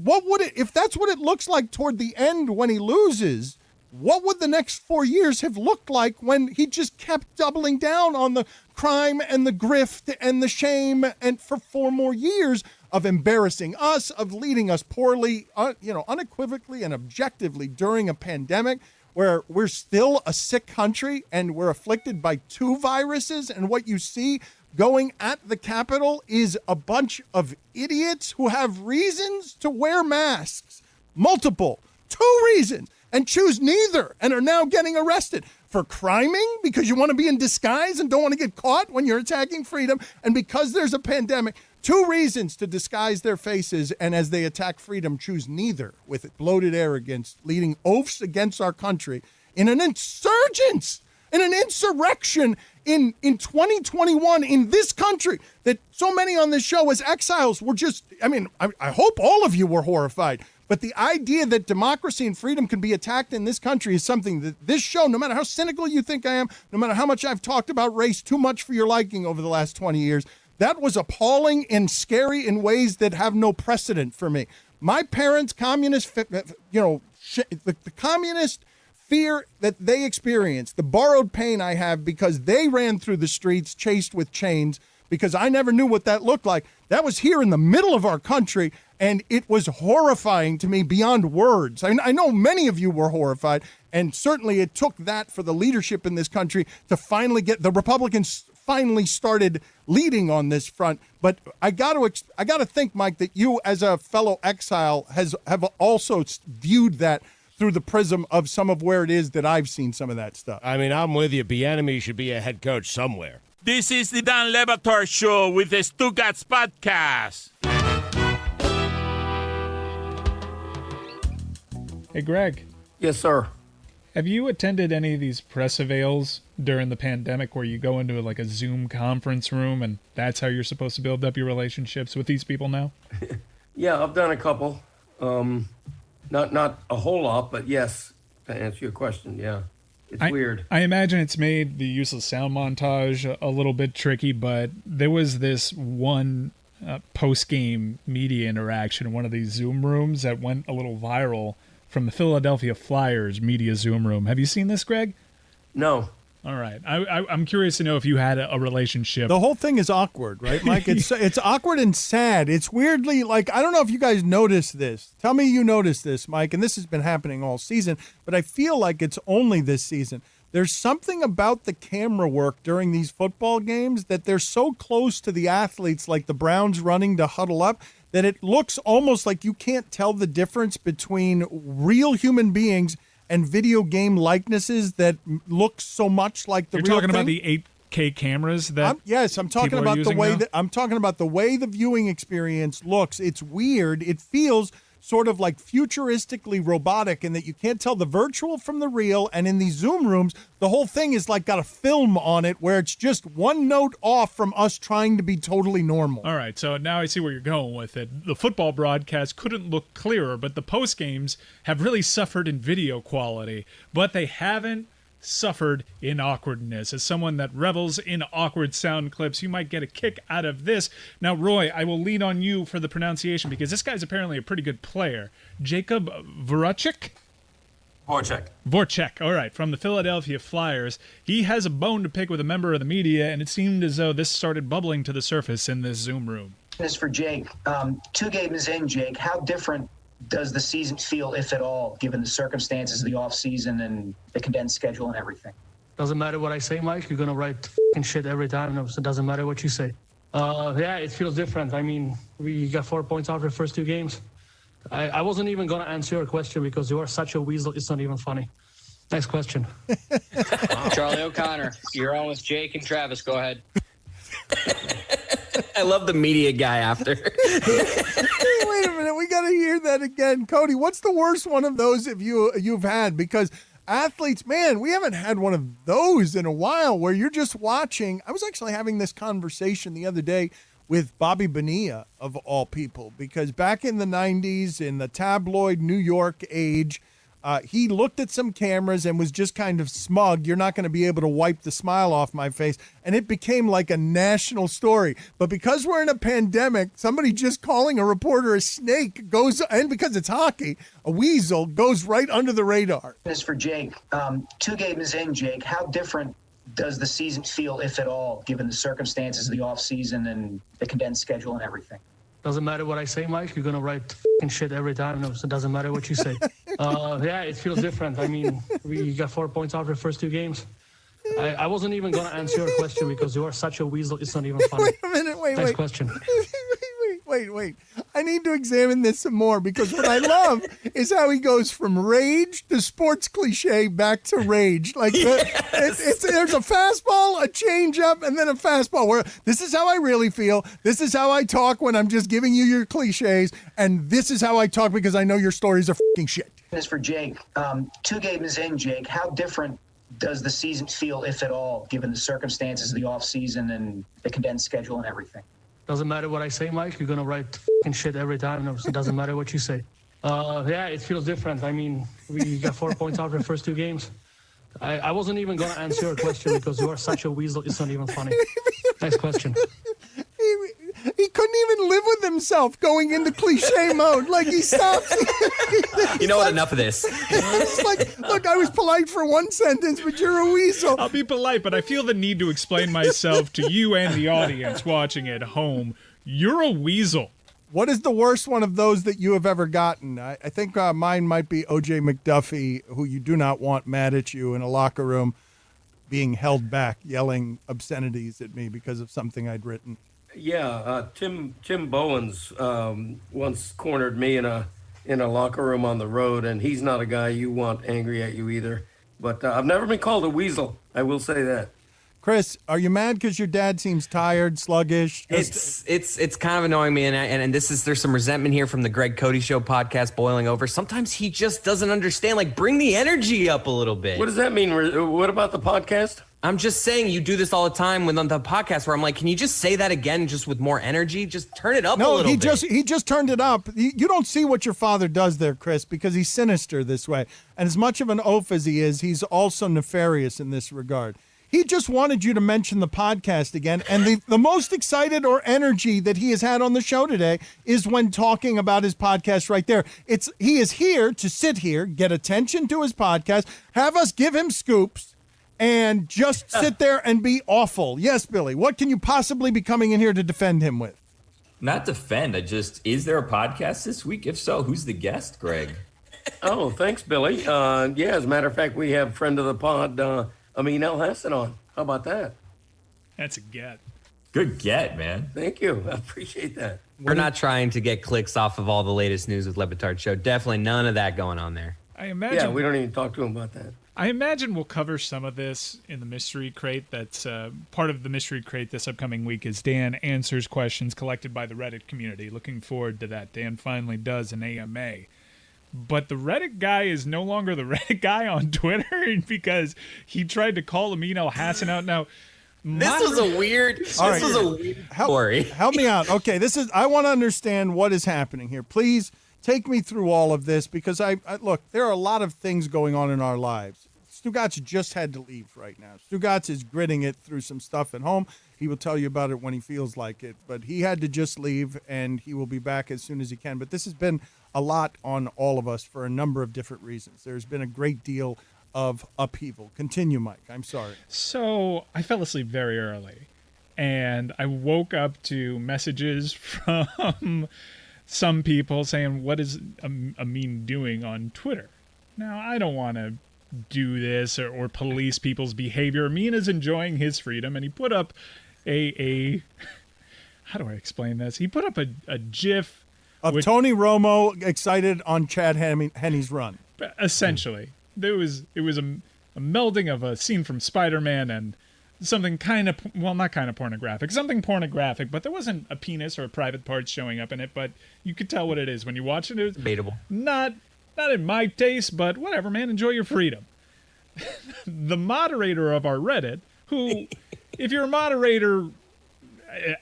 if that's what it looks like toward the end when he loses, what would the next 4 years have looked like when he just kept doubling down on the crime and the grift and the shame, and for 4 more years of embarrassing us, of leading us poorly, unequivocally and objectively during a pandemic where we're still a sick country and we're afflicted by 2 viruses, and what you see going at the Capitol is a bunch of idiots who have reasons to wear masks, multiple, 2 reasons, and choose neither, and are now getting arrested for criming because you want to be in disguise and don't want to get caught when you're attacking freedom, and because there's a pandemic. 2 reasons to disguise their faces, and as they attack freedom, choose neither, with bloated arrogance, leading oaths against our country in an insurgence, in an insurrection in 2021 in this country that so many on this show as exiles were just, I hope all of you were horrified. But the idea that democracy and freedom can be attacked in this country is something that this show, no matter how cynical you think I am, no matter how much I've talked about race too much for your liking over the last 20 years, that was appalling and scary in ways that have no precedent for me. My parents, communist, the communist fear that they experienced, the borrowed pain I have because they ran through the streets chased with chains, because I never knew what that looked like. That was here in the middle of our country, and it was horrifying to me beyond words. I know many of you were horrified, and certainly it took that for the leadership in this country to finally get the Republicans finally started leading on this front. But I got to think, Mike, that you as a fellow exile have also viewed that through the prism of some of where it is that I've seen some of that stuff. I'm with you. Bieniemy should be a head coach somewhere. This is the Dan Le Batard Show with the Stugotz podcast. Hey, Greg. Yes, sir. Have you attended any of these press avails during the pandemic where you go into a Zoom conference room and that's how you're supposed to build up your relationships with these people now? Yeah, I've done a couple. Not a whole lot, but yes, to answer your question, yeah. It's weird. I imagine it's made the use of sound montage a little bit tricky, but there was this one post-game media interaction in one of these Zoom rooms that went a little viral from the Philadelphia Flyers media Zoom room. Have you seen this, Greg? No. All right. I'm curious to know if you had a relationship. The whole thing is awkward, right, Mike? It's awkward and sad. It's weirdly I don't know if you guys noticed this. Tell me you noticed this, Mike, and this has been happening all season, but I feel like it's only this season. There's something about the camera work during these football games that they're so close to the athletes, like the Browns running to huddle up, that it looks almost like you can't tell the difference between real human beings and video game likenesses that look so much like the real thing. You're talking about the 8K cameras that I'm talking about the way that I'm talking about the way the viewing experience looks. It's weird. It feels sort of like futuristically robotic in that you can't tell the virtual from the real, and in these Zoom rooms, the whole thing is got a film on it where it's just one note off from us trying to be totally normal. All right, so now I see where you're going with it. The football broadcast couldn't look clearer, but the post games have really suffered in video quality, but they haven't suffered in awkwardness. As someone that revels in awkward sound clips, you might get a kick out of this. Now, Roy, I will lean on you for the pronunciation because this guy's apparently a pretty good player. Jacob Voracek? Voracek, all right, from the Philadelphia Flyers. He has a bone to pick with a member of the media, and it seemed as though this started bubbling to the surface in this Zoom room. This is for Jake. 2 games in, Jake, how different does the season feel, if at all, given the circumstances of the offseason and the condensed schedule and everything? Doesn't matter what I say, Mike. You're going to write fucking shit every time. No, so it doesn't matter what you say. Yeah, it feels different. I mean, we got 4 points after the first 2 games. I wasn't even going to answer your question because you are such a weasel. It's not even funny. Next question. Charlie O'Connor, you're on with Jake and Travis. Go ahead. I love the media guy after. Wait a minute. We got to hear that again. Cody, what's the worst one of those you've had? Because athletes, man, we haven't had one of those in a while where you're just watching. I was actually having this conversation the other day with Bobby Bonilla, of all people, because back in the 90s, in the tabloid New York age, he looked at some cameras and was just kind of smug. You're not going to be able to wipe the smile off my face. And it became like a national story. But because we're in a pandemic, somebody just calling a reporter a snake goes, and because it's hockey, a weasel goes right under the radar. This is for Jake. 2 games in, Jake, how different does the season feel, if at all, given the circumstances of the offseason and the condensed schedule and everything? Doesn't matter what I say, Mike. You're going to write fucking shit every time. No, so it doesn't matter what you say. Yeah, it feels different. I mean, we got 4 points after the first 2 games. I wasn't even going to answer your question because you are such a weasel. It's not even funny. Wait a minute. Next question. Wait. I need to examine this some more because what I love is how he goes from rage to sports cliche back to rage. Like there's a fastball, a changeup, and then a fastball where this is how I really feel. This is how I talk when I'm just giving you your cliches. And this is how I talk because I know your stories are fucking shit. This is for Jake. 2 games in, Jake, how different does the season feel, if at all, given the circumstances of the offseason and the condensed schedule and everything? Doesn't matter what I say, Mike. You're going to write fucking shit every time. No, so it doesn't matter what you say. Yeah, it feels different. I mean, we got 4 points after the first 2 games. I wasn't even going to answer your question because you are such a weasel. It's not even funny. Next question. He couldn't even live with himself going into cliche mode. Like he stops. You know what? Enough of this. It's like, look, I was polite for 1 sentence, but you're a weasel. I'll be polite, but I feel the need to explain myself to you and the audience watching at home. You're a weasel. What is the worst one of those that you have ever gotten? I think mine might be O.J. McDuffie, who you do not want mad at you in a locker room, being held back, yelling obscenities at me because of something I'd written. Yeah, Tim Bowens once cornered me in a locker room on the road, and he's not a guy you want angry at you either. But I've never been called a weasel. I will say that. Chris, are you mad because your dad seems tired, sluggish? It's kind of annoying me, and there's some resentment here from the Greg Cote Show podcast boiling over. Sometimes he just doesn't understand. Like, bring the energy up a little bit. What does that mean? What about the podcast? I'm just saying you do this all the time on the podcast where I'm like, can you just say that again just with more energy? Just turn it up a little bit. No, he just turned it up. You don't see what your father does there, Chris, because he's sinister this way. And as much of an oaf as he is, he's also nefarious in this regard. He just wanted you to mention the podcast again. And the most excited or energy that he has had on the show today is when talking about his podcast right there. He is here to sit here, get attention to his podcast, have us give him scoops, and just sit there and be awful. Yes, Billy, what can you possibly be coming in here to defend him with? Not defend. Is there a podcast this week? If so, who's the guest, Greg? Oh, thanks, Billy. Yeah, as a matter of fact, we have friend of the pod, Amin El Hassan on. How about that? That's a get. Good get, man. Thank you. I appreciate that. We're not trying to get clicks off of all the latest news with Batard Show. Definitely none of that going on there. I imagine. Yeah, we don't even talk to him about that. I imagine we'll cover some of this in the Mystery Crate. That's part of the Mystery Crate this upcoming week is Dan answers questions collected by the Reddit community. Looking forward to that. Dan finally does an AMA. But the Reddit guy is no longer the Reddit guy on Twitter because he tried to call Amin El Hassan out. Now, this was a weird story. Help me out. Okay, I want to understand what is happening here. Please take me through all of this because I look, there are a lot of things going on in our lives. Stugotz just had to leave right now. Stugotz is gritting it through some stuff at home. He will tell you about it when he feels like it. But he had to just leave, and he will be back as soon as he can. But this has been a lot on all of us for a number of different reasons. There's been a great deal of upheaval. Continue, Mike. I'm sorry. So I fell asleep very early, and I woke up to messages from some people saying, what is Amin doing on Twitter? Now, I don't want to do this or police people's behavior. Amin is enjoying his freedom, and he put up a how do I explain this? He put up a GIF of Tony Romo excited on Chad Henne's run. Essentially, it was a melding of a scene from Spider-Man and something kind of, well, not kind of pornographic, something pornographic, but there wasn't a penis or a private part showing up in it, but you could tell what it is when you watch it. It was debatable. Not in my taste, but whatever, man, enjoy your freedom. The moderator of our Reddit, who, if you're a moderator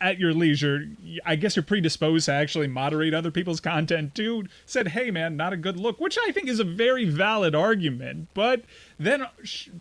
at your leisure, I guess you're predisposed to actually moderate other people's content too, said, hey man, not a good look, which I think is a very valid argument. But then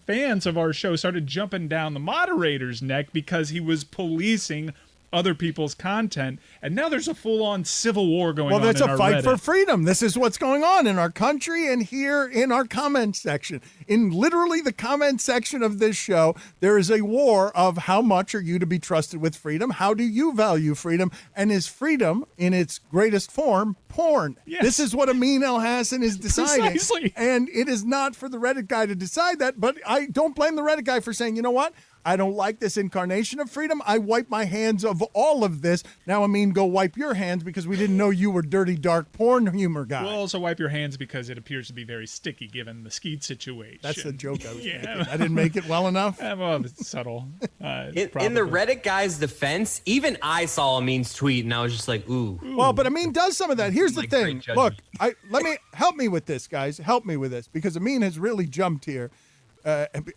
fans of our show started jumping down the moderator's neck because he was policing other people's content, and now there's a full-on civil war going on. Well, that's a fight Reddit. for freedom. This is what's going on in our country and here in our comment section. In literally the comment section of this show, there is a war of how much are you to be trusted with freedom? How do you value freedom? And is freedom, in its greatest form, porn? Yes. This is what Amin El-Hassan is deciding. Precisely. And it is not for the Reddit guy to decide that, but I don't blame the Reddit guy for saying, you know what? I don't like this incarnation of freedom. I wipe my hands of all of this. Now, Amin, go wipe your hands because we didn't know you were dirty, dark porn humor guy. We'll also wipe your hands because it appears to be very sticky given the Skeet situation. That's the joke I was Yeah. making. I didn't make it well enough. Well, it's subtle. In the Probably. Reddit guy's defense, even I saw Amin's tweet and I was just like, ooh. Well, but Amin does some of that. Here's the Like, thing. great Look, judgment. help me with this, guys. Help me with this because Amin has really jumped here.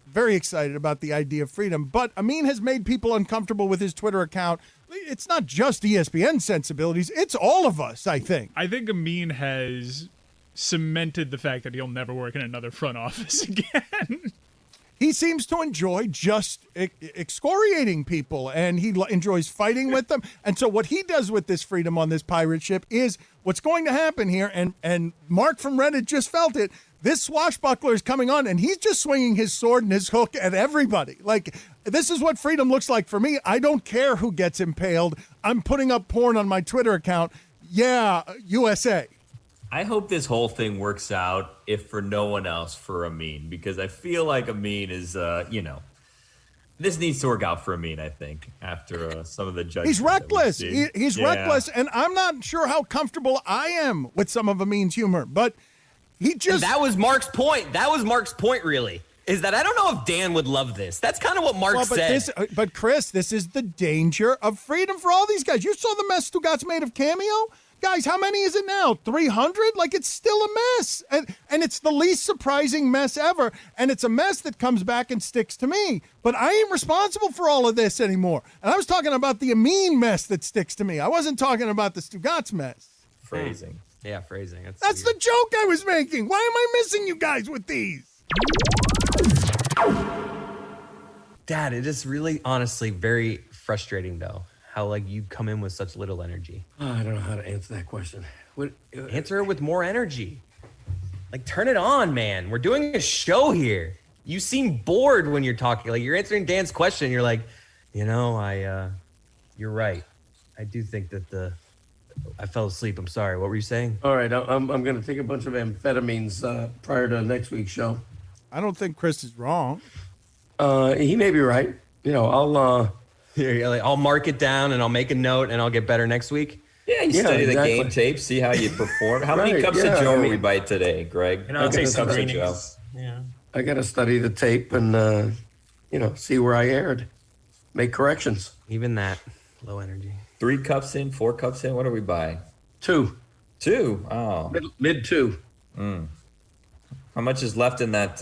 Very excited about the idea of freedom, but Amin has made people uncomfortable with his Twitter account. It's not just ESPN sensibilities; it's all of us. I think. I think Amin has cemented the fact that he'll never work in another front office again. He seems to enjoy just excoriating people, and he enjoys fighting with them. And so what he does with this freedom on this pirate ship is what's going to happen here. And Mark from Reddit just felt it. This swashbuckler is coming on, and he's just swinging his sword and his hook at everybody. Like, this is what freedom looks like for me. I don't care who gets impaled. I'm putting up porn on my Twitter account. Yeah, USA. I hope this whole thing works out, if for no one else, for Amin, because I feel like Amin is, this needs to work out for Amin, I think, after some of the judgments. He's reckless. that we've seen. He's reckless, and I'm not sure how comfortable I am with some of Amin's humor, but he just... And that was Mark's point. That was Mark's point, really, is that I don't know if Dan would love this. That's kind of what Mark said. But Chris, this is the danger of freedom for all these guys. You saw the mess Stugotz made of Cameo? Guys, how many is it now? 300? Like, it's still a mess. And it's the least surprising mess ever. And it's a mess that comes back and sticks to me. But I ain't responsible for all of this anymore. And I was talking about the Amin mess that sticks to me. I wasn't talking about the Stugotz mess. Phrasing. Yeah, phrasing. That's the joke I was making. Why am I missing you guys with these? Dad, it is really, honestly, very frustrating, though, how, like, you come in with such little energy. Oh, I don't know how to answer that question. Answer it with more energy. Like, turn it on, man. We're doing a show here. You seem bored when you're talking. Like, you're answering Dan's question. You're like, you're right. I do think that I fell asleep. I'm sorry. What were you saying? All right, I'm going to take a bunch of amphetamines prior to next week's show. I don't think Chris is wrong. He may be right. I'll mark it down and I'll make a note and I'll get better next week. Yeah, you study the game tape, see how you perform. How many cups of Joe are we by today, Greg? I'll take some cups of Joe. Yeah. I got to study the tape and, see where I erred. Make corrections. Even that, low energy. 3 cups in, 4 cups in? What are we by? 2. 2? Oh. Mid 2. How much is left in that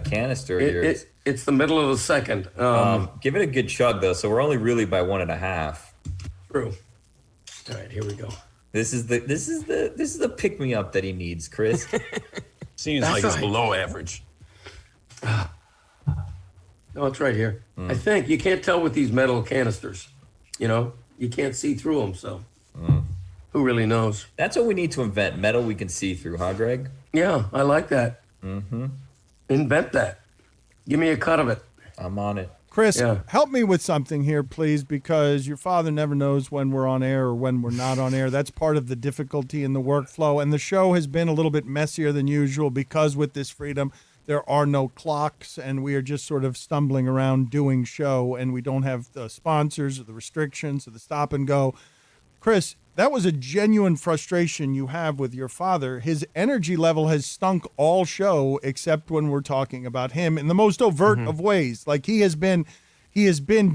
canister of yours? It's the middle of the second. Give it a good chug, though, so we're only really by 1.5. True. All right, here we go. This is the pick me up that he needs, Chris. Seems like it's below average. No, it's right here. I think you can't tell with these metal canisters. You can't see through them, so who really knows? That's what we need to invent. Metal we can see through, huh, Greg? Yeah, I like that. Mm-hmm. Invent that. Give me a cut of it. I'm on it. Chris, help me with something here, please, because your father never knows when we're on air or when we're not on air. That's part of the difficulty in the workflow, and the show has been a little bit messier than usual because with this freedom, there are no clocks, and we are just sort of stumbling around doing show, and we don't have the sponsors or the restrictions or the stop and go. Chris, that was a genuine frustration you have with your father. His energy level has stunk all show except when we're talking about him in the most overt of ways. Like he has been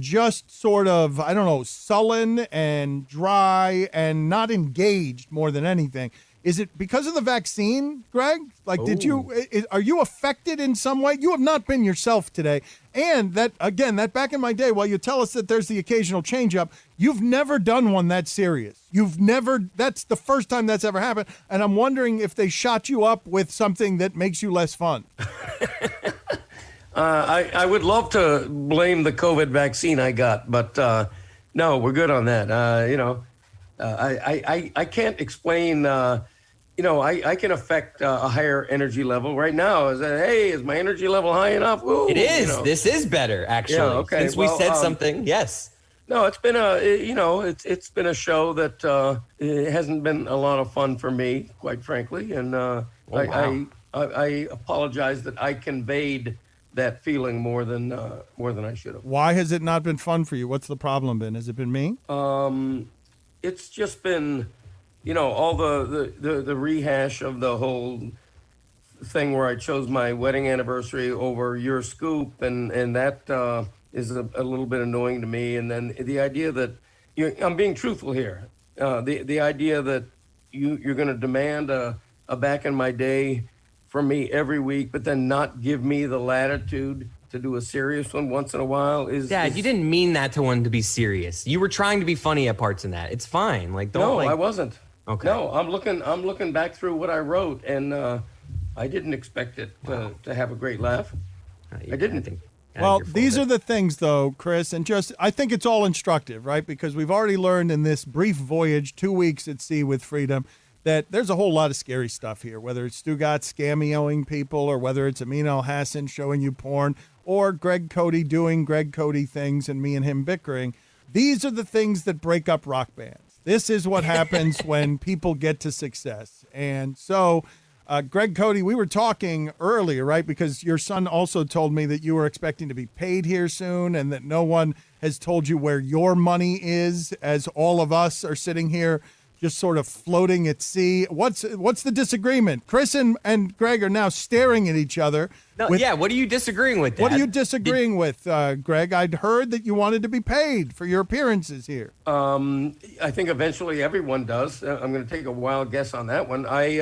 just sort of, I don't know, sullen and dry and not engaged more than anything. Is it because of the vaccine, Greg? Like, are you affected in some way? You have not been yourself today. And that back in my day, while you tell us that there's the occasional changeup, you've never done one that serious. That's the first time that's ever happened. And I'm wondering if they shot you up with something that makes you less fun. I would love to blame the COVID vaccine I got, but no, we're good on that. I can't explain. I can affect a higher energy level right now. Is my energy level high enough? Ooh, it is. This is better, actually. Yeah, okay. Since we said something, yes. No, it's been it's been a show that it hasn't been a lot of fun for me, quite frankly, and I apologize that I conveyed that feeling more than I should have. Why has it not been fun for you? What's the problem been? Has it been me? It's just been, all the rehash of the whole thing where I chose my wedding anniversary over your scoop, and that is a little bit annoying to me. And then the idea that I'm being truthful here. The idea that you're going to demand a back in my day from me every week, but then not give me the latitude to do a serious one once in a while is. Dad, you didn't mean that to one to be serious. You were trying to be funny at parts in that. It's fine. I wasn't. Okay. No, I'm looking back through what I wrote, and I didn't expect it to have a great laugh. I didn't. Well, these are the things, though, Chris, and I think it's all instructive, right? Because we've already learned in this brief voyage, 2 weeks at sea with freedom, that there's a whole lot of scary stuff here, whether it's Stugotz scameoing people or whether it's Amin Al-Hassan showing you porn or Greg Cote doing Greg Cote things and me and him bickering. These are the things that break up rock bands. This is what happens when people get to success. And so, Greg Cote, we were talking earlier, right? Because your son also told me that you were expecting to be paid here soon and that no one has told you where your money is, as all of us are sitting here just sort of floating at sea. What's the disagreement? Chris and Greg are now staring at each other. What are you disagreeing with, Dad? What are you disagreeing with, Greg? I'd heard that you wanted to be paid for your appearances here. I think eventually everyone does. I'm going to take a wild guess on that one. I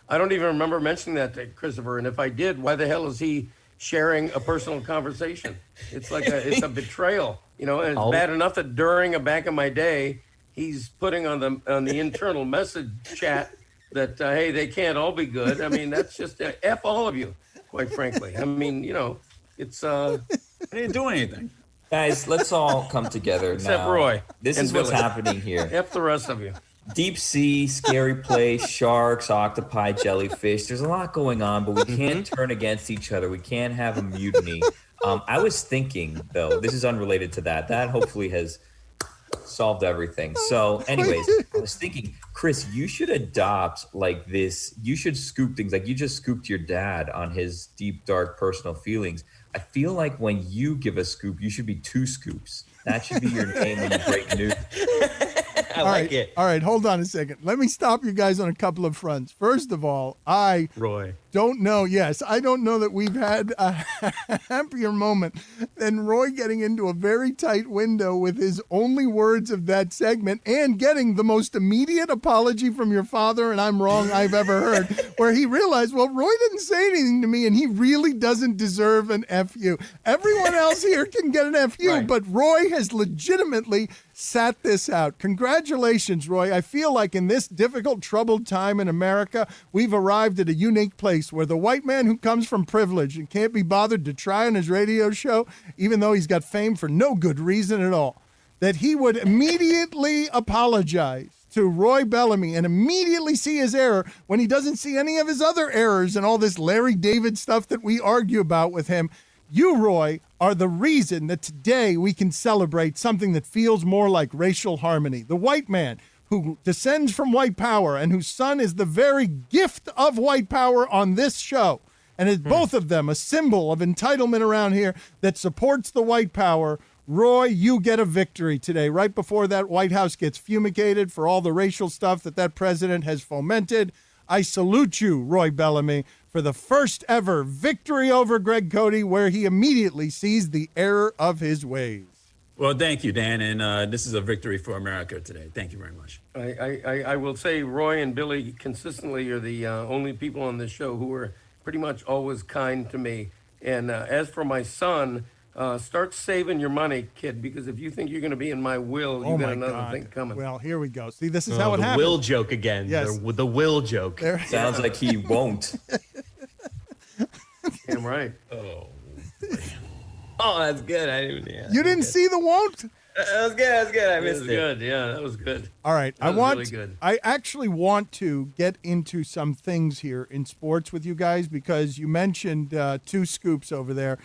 don't even remember mentioning that to Christopher, and if I did, why the hell is he sharing a personal conversation? It's like it's a betrayal, and it's bad enough that during a back in my day, he's putting on the internal message chat that, hey, they can't all be good. I mean, that's just F all of you, quite frankly. I mean, it's... I didn't do anything. Guys, let's all come together Except now. Roy. This is what's happening here. F the rest of you. Deep sea, scary place, sharks, octopi, jellyfish. There's a lot going on, but we can't turn against each other. We can't have a mutiny. I was thinking, though, this is unrelated to that. That hopefully has solved everything. So anyways, I was thinking, Chris, you should adopt like this. You should scoop things like you just scooped your dad on his deep, dark personal feelings. I feel like when you give a scoop, you should be 2 scoops. That should be your name when you break news. I like it. All right, hold on a second. Let me stop you guys on a couple of fronts. First of all, Roy. I don't know that we've had a happier moment than Roy getting into a very tight window with his only words of that segment and getting the most immediate apology from your father, and I'm wrong, I've ever heard, where he realized, well, Roy didn't say anything to me, and he really doesn't deserve an FU. Everyone else here can get an FU, right. But Roy has legitimately sat this out. Congratulations, Roy. I feel like in this difficult, troubled time in America, we've arrived at a unique place where the white man who comes from privilege and can't be bothered to try on his radio show, even though he's got fame for no good reason at all, that he would immediately apologize to Roy Bellamy and immediately see his error when he doesn't see any of his other errors and all this Larry David stuff that we argue about with him. You, Roy, are the reason that today we can celebrate something that feels more like racial harmony. The white man who descends from white power and whose son is the very gift of white power on this show and it's both of them a symbol of entitlement around here that supports the white power. Roy, you get a victory today, right before that White House gets fumigated for all the racial stuff that president has fomented. I salute you, Roy Bellamy, for the first ever victory over Greg Cote, where he immediately sees the error of his ways. Well, thank you, Dan, and this is a victory for America today. Thank you very much. I will say Roy and Billy consistently are the only people on this show who are pretty much always kind to me. And as for my son, start saving your money, kid, because if you think you're going to be in my will, you got another thing coming. Well, here we go. See, this is how it happens. The will joke again. Yes. The will joke. Sounds like he won't. Damn right. Oh, that's good. I didn't. Yeah, you didn't see the won't? That was good. That was good. I missed it. Good. Yeah, that was good. All right. That was really good. I actually want to get into some things here in sports with you guys because you mentioned two scoops over there.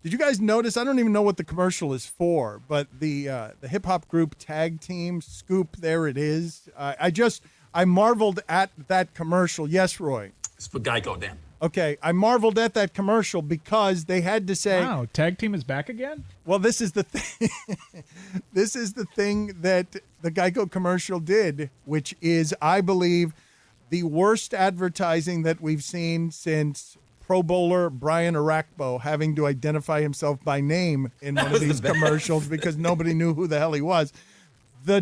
Did you guys notice? I don't even know what the commercial is for, but the hip hop group Tag Team Scoop. There it is. I marveled at that commercial. Yes, Roy. It's for Geico, Dan. Okay, I marveled at that commercial because they had to say, "Wow, Tag Team is back again." Well, this is the thing. This is the thing that the Geico commercial did, which is, I believe, the worst advertising that we've seen since Pro Bowler Brian Arakpo having to identify himself by name in one of these commercials because nobody knew who the hell he was. The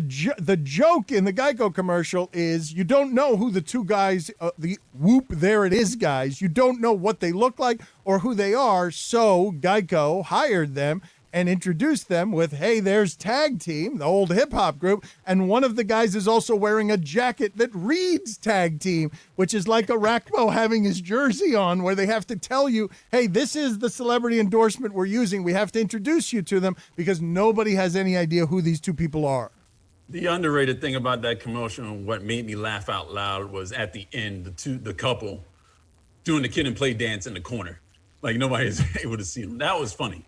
joke in the Geico commercial is you don't know who the two guys, the whoop, there it is guys, you don't know what they look like or who they are, so Geico hired them and introduced them with, hey, there's Tag Team, the old hip-hop group, and one of the guys is also wearing a jacket that reads Tag Team, which is like Arakpo having his jersey on, where they have to tell you, hey, this is the celebrity endorsement we're using, we have to introduce you to them, because nobody has any idea who these two people are. The underrated thing about that commercial and what made me laugh out loud was at the end, the couple doing the kid and play dance in the corner. Like nobody's able to see them. That was funny.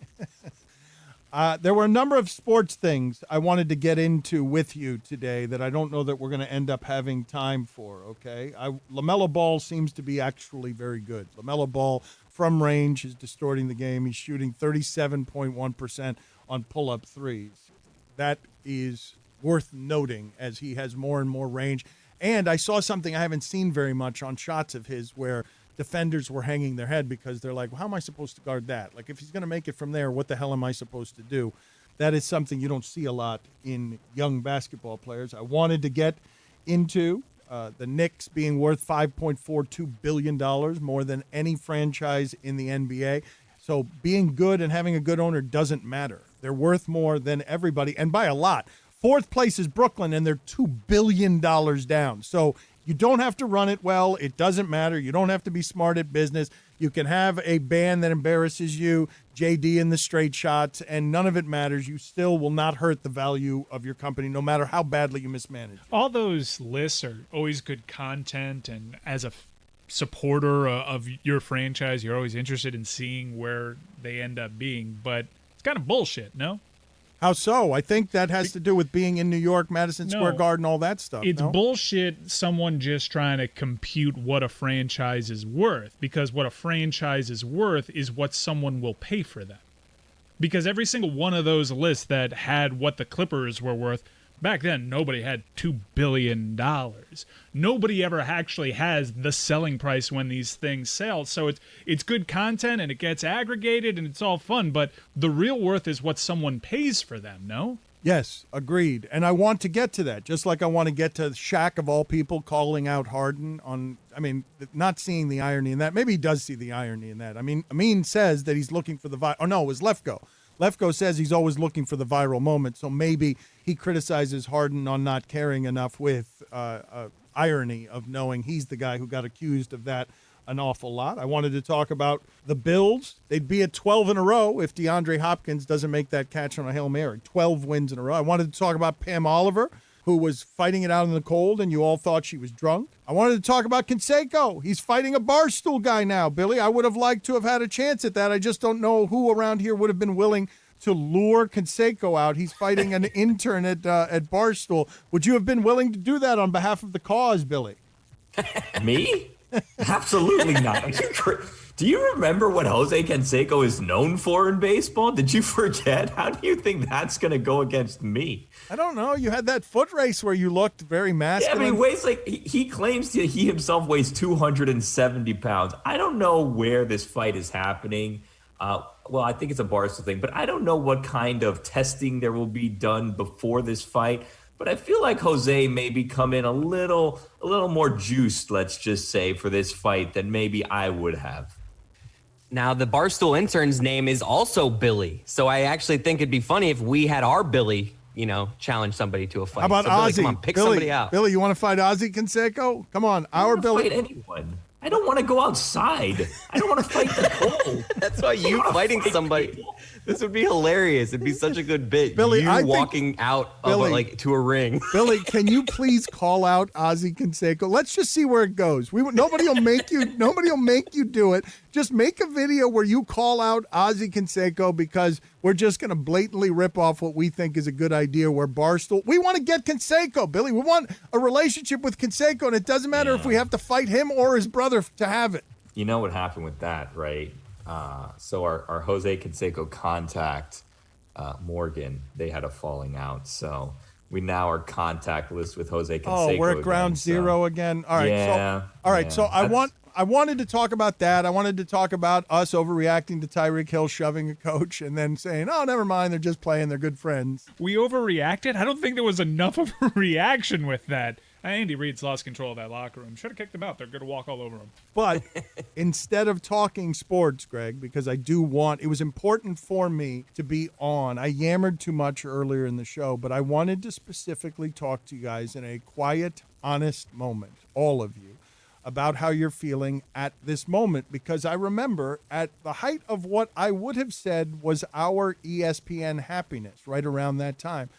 There were a number of sports things I wanted to get into with you today that I don't know that we're going to end up having time for, okay? LaMelo Ball seems to be actually very good. LaMelo Ball from range is distorting the game. He's shooting 37.1% on pull-up threes. That is worth noting as he has more and more range. And I saw something I haven't seen very much on shots of his where defenders were hanging their head because they're like, well, how am I supposed to guard that? Like, if he's going to make it from there, what the hell am I supposed to do? That is something you don't see a lot in young basketball players. I wanted to get into the Knicks being worth $5.42 billion, more than any franchise in the NBA. So being good and having a good owner doesn't matter. They're worth more than everybody, and by a lot. Fourth place is Brooklyn, and they're $2 billion down. So you don't have to run it well. It doesn't matter. You don't have to be smart at business. You can have a band that embarrasses you, JD in the straight shots, and none of it matters. You still will not hurt the value of your company, no matter how badly you mismanage. All those lists are always good content, and as a supporter of your franchise, you're always interested in seeing where they end up being. But it's kind of bullshit, no? How so? I think that has to do with being in New York, Madison Square Garden, all that stuff. It's bullshit, someone just trying to compute what a franchise is worth, because what a franchise is worth is what someone will pay for them. Because every single one of those lists that had what the Clippers were worth, back then nobody had $2 billion. Nobody ever actually has the selling price when these things sell. So it's good content and it gets aggregated and it's all fun, but the real worth is what someone pays for them, no? Yes, agreed. And I want to get to that, just like I want to get to Shaq of all people calling out Harden on, I mean, not seeing the irony in that. Maybe he does see the irony in that. I mean, Amin says that he's looking for the, oh no, it was Lefko. Lefko says he's always looking for the viral moment, so maybe he criticizes Harden on not caring enough with irony of knowing he's the guy who got accused of that an awful lot. I wanted to talk about the Bills. They'd be at 12 in a row if DeAndre Hopkins doesn't make that catch on a Hail Mary. 12 wins in a row. I wanted to talk about Pam Oliver, who was fighting it out in the cold, and you all thought she was drunk. I wanted to talk about Canseco. He's fighting a Barstool guy now, Billy. I would have liked to have had a chance at that. I just don't know who around here would have been willing to lure Canseco out. He's fighting an intern at Barstool. Would you have been willing to do that on behalf of the cause, Billy? Me? Absolutely not. Do you remember what Jose Canseco is known for in baseball? Did you forget? How do you think that's going to go against me? I don't know. You had that foot race where you looked very masculine. Yeah, but he weighs he claims that he himself weighs 270 pounds. I don't know where this fight is happening. Well, I think it's a Barstool thing, but I don't know what kind of testing there will be done before this fight. But I feel like Jose maybe come in a little more juiced, let's just say, for this fight than maybe I would have. Now, the Barstool intern's name is also Billy. So I actually think it'd be funny if we had our Billy, challenge somebody to a fight. How about so Billy, Ozzy? come on, pick Billy, somebody out. Billy, you want to fight Ozzy Canseco? Come on, our Billy. Fight anyone. I don't want to go outside. I don't want to fight the cold. That's why you fighting somebody. People. This would be hilarious. It'd be such a good bit. Billy, you walking out of to a ring. Billy, can you please call out Ozzy Canseco? Let's just see where it goes. Nobody will make you. Nobody will make you do it. Just make a video where you call out Ozzy Canseco because we're just going to blatantly rip off what we think is a good idea. Where Barstool, we want to get Canseco, Billy. We want a relationship with Canseco, and it doesn't matter if we have to fight him or his brother to have it. You know what happened with that, right? So our Jose Canseco contact, Morgan, they had a falling out. So we now are contactless with Jose Canseco. Oh, we're at ground zero again. All right. Yeah, So I wanted to talk about that. I wanted to talk about us overreacting to Tyreek Hill shoving a coach and then saying, oh, never mind, they're just playing, they're good friends. We overreacted? I don't think there was enough of a reaction with that. Andy Reid's lost control of that locker room. Should have kicked him out. They're going to walk all over him. But instead of talking sports, Greg, because it was important for me to be on. I yammered too much earlier in the show, but I wanted to specifically talk to you guys in a quiet, honest moment, all of you, about how you're feeling at this moment, because I remember at the height of what I would have said was our ESPN happiness right around that time,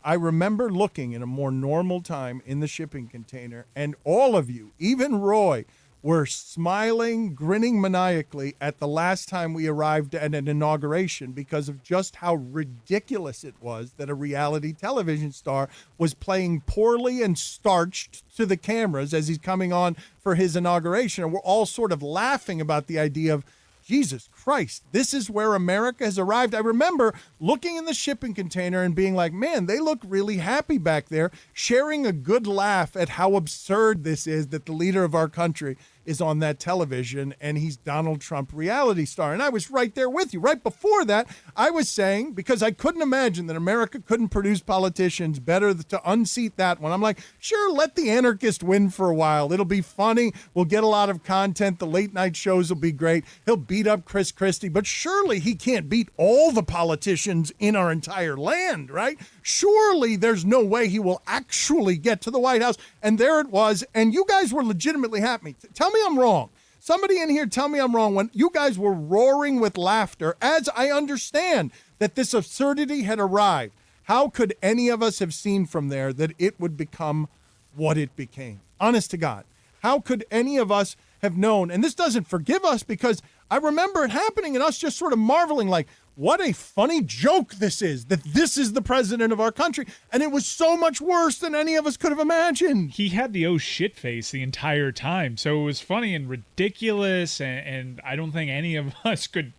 I remember looking in a more normal time in the shipping container, and all of you, even Roy, were smiling, grinning maniacally at the last time we arrived at an inauguration because of just how ridiculous it was that a reality television star was playing poorly and starched to the cameras as he's coming on for his inauguration. And we're all sort of laughing about the idea of, Jesus Christ, this is where America has arrived. I remember looking in the shipping container and being like, man, they look really happy back there, sharing a good laugh at how absurd this is that the leader of our country is on that television and he's Donald Trump reality star. And I was right there with you. Right before that, I was saying, because I couldn't imagine that America couldn't produce politicians better to unseat that one. I'm like, sure, let the anarchist win for a while. It'll be funny. We'll get a lot of content. The late night shows will be great. He'll beat up Chris Christie, but surely he can't beat all the politicians in our entire land, right? Surely there's no way he will actually get to the White House. And there it was. And you guys were legitimately happy. Tell me I'm wrong. Somebody in here tell me I'm wrong when you guys were roaring with laughter as I understand that this absurdity had arrived. How could any of us have seen from there that it would become what it became? Honest to God. How could any of us have known? And this doesn't forgive us because I remember it happening and us just sort of marveling like, what a funny joke this is, that this is the president of our country. And it was so much worse than any of us could have imagined. He had the oh shit face the entire time. So it was funny and ridiculous. And I don't think any of us could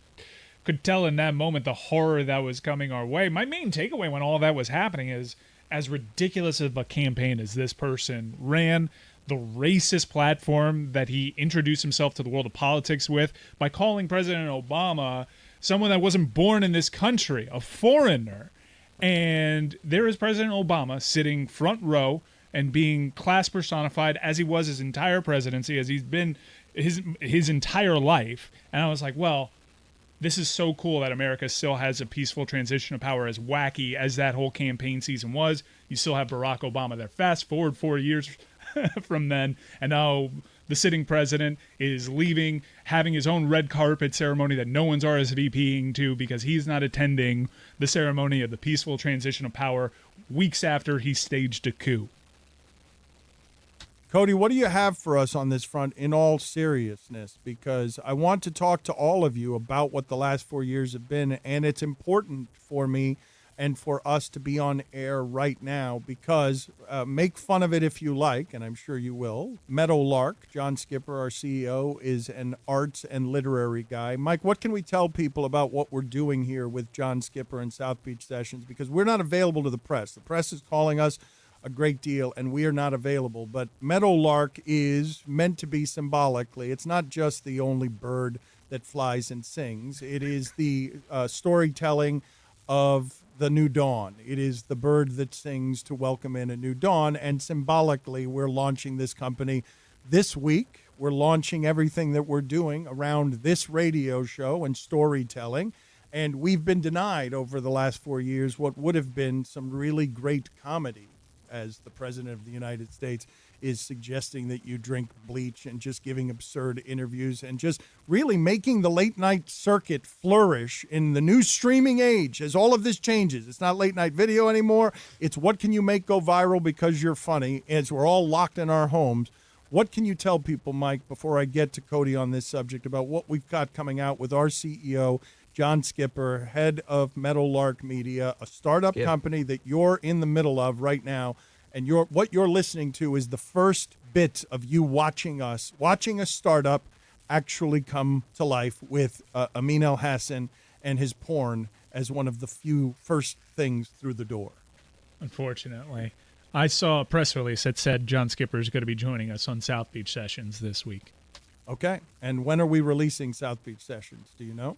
tell in that moment the horror that was coming our way. My main takeaway when all that was happening is, as ridiculous of a campaign as this person ran, the racist platform that he introduced himself to the world of politics with by calling President Obama someone that wasn't born in this country, a foreigner. And there is President Obama sitting front row and being class personified as he was his entire presidency, as he's been his entire life. And I was like, well, this is so cool that America still has a peaceful transition of power, as wacky as that whole campaign season was. You still have Barack Obama there. Fast forward 4 years from then, and now the sitting president is leaving, having his own red carpet ceremony that no one's RSVPing to because he's not attending the ceremony of the peaceful transition of power weeks after he staged a coup. Cody, what do you have for us on this front in all seriousness? Because I want to talk to all of you about what the last 4 years have been, and it's important for me and for us to be on air right now because make fun of it if you like, and I'm sure you will. Meadowlark, John Skipper, our CEO, is an arts and literary guy. Mike, what can we tell people about what we're doing here with John Skipper and South Beach Sessions? Because we're not available to the press. The press is calling us a great deal, and we are not available. But Meadowlark is meant to be symbolically. It's not just the only bird that flies and sings. It is the storytelling of the new dawn. It is the bird that sings to welcome in a new dawn, and symbolically, we're launching this company this week. We're launching everything that we're doing around this radio show and storytelling, and we've been denied over the last 4 years what would have been some really great comedy, as the President of the United States is suggesting that you drink bleach and just giving absurd interviews and just really making the late night circuit flourish in the new streaming age as all of this changes. It's not late night video anymore. It's what can you make go viral because you're funny, as we're all locked in our homes. What can you tell people, Mike, before I get to Cody on this subject, about what we've got coming out with our CEO, John Skipper, head of Meadowlark Media, a startup company that you're in the middle of right now? And what you're listening to is the first bit of you watching a startup actually come to life with Amin El Hassan and his porn as one of the few first things through the door. Unfortunately, I saw a press release that said John Skipper is going to be joining us on South Beach Sessions this week. Okay. And when are we releasing South Beach Sessions? Do you know?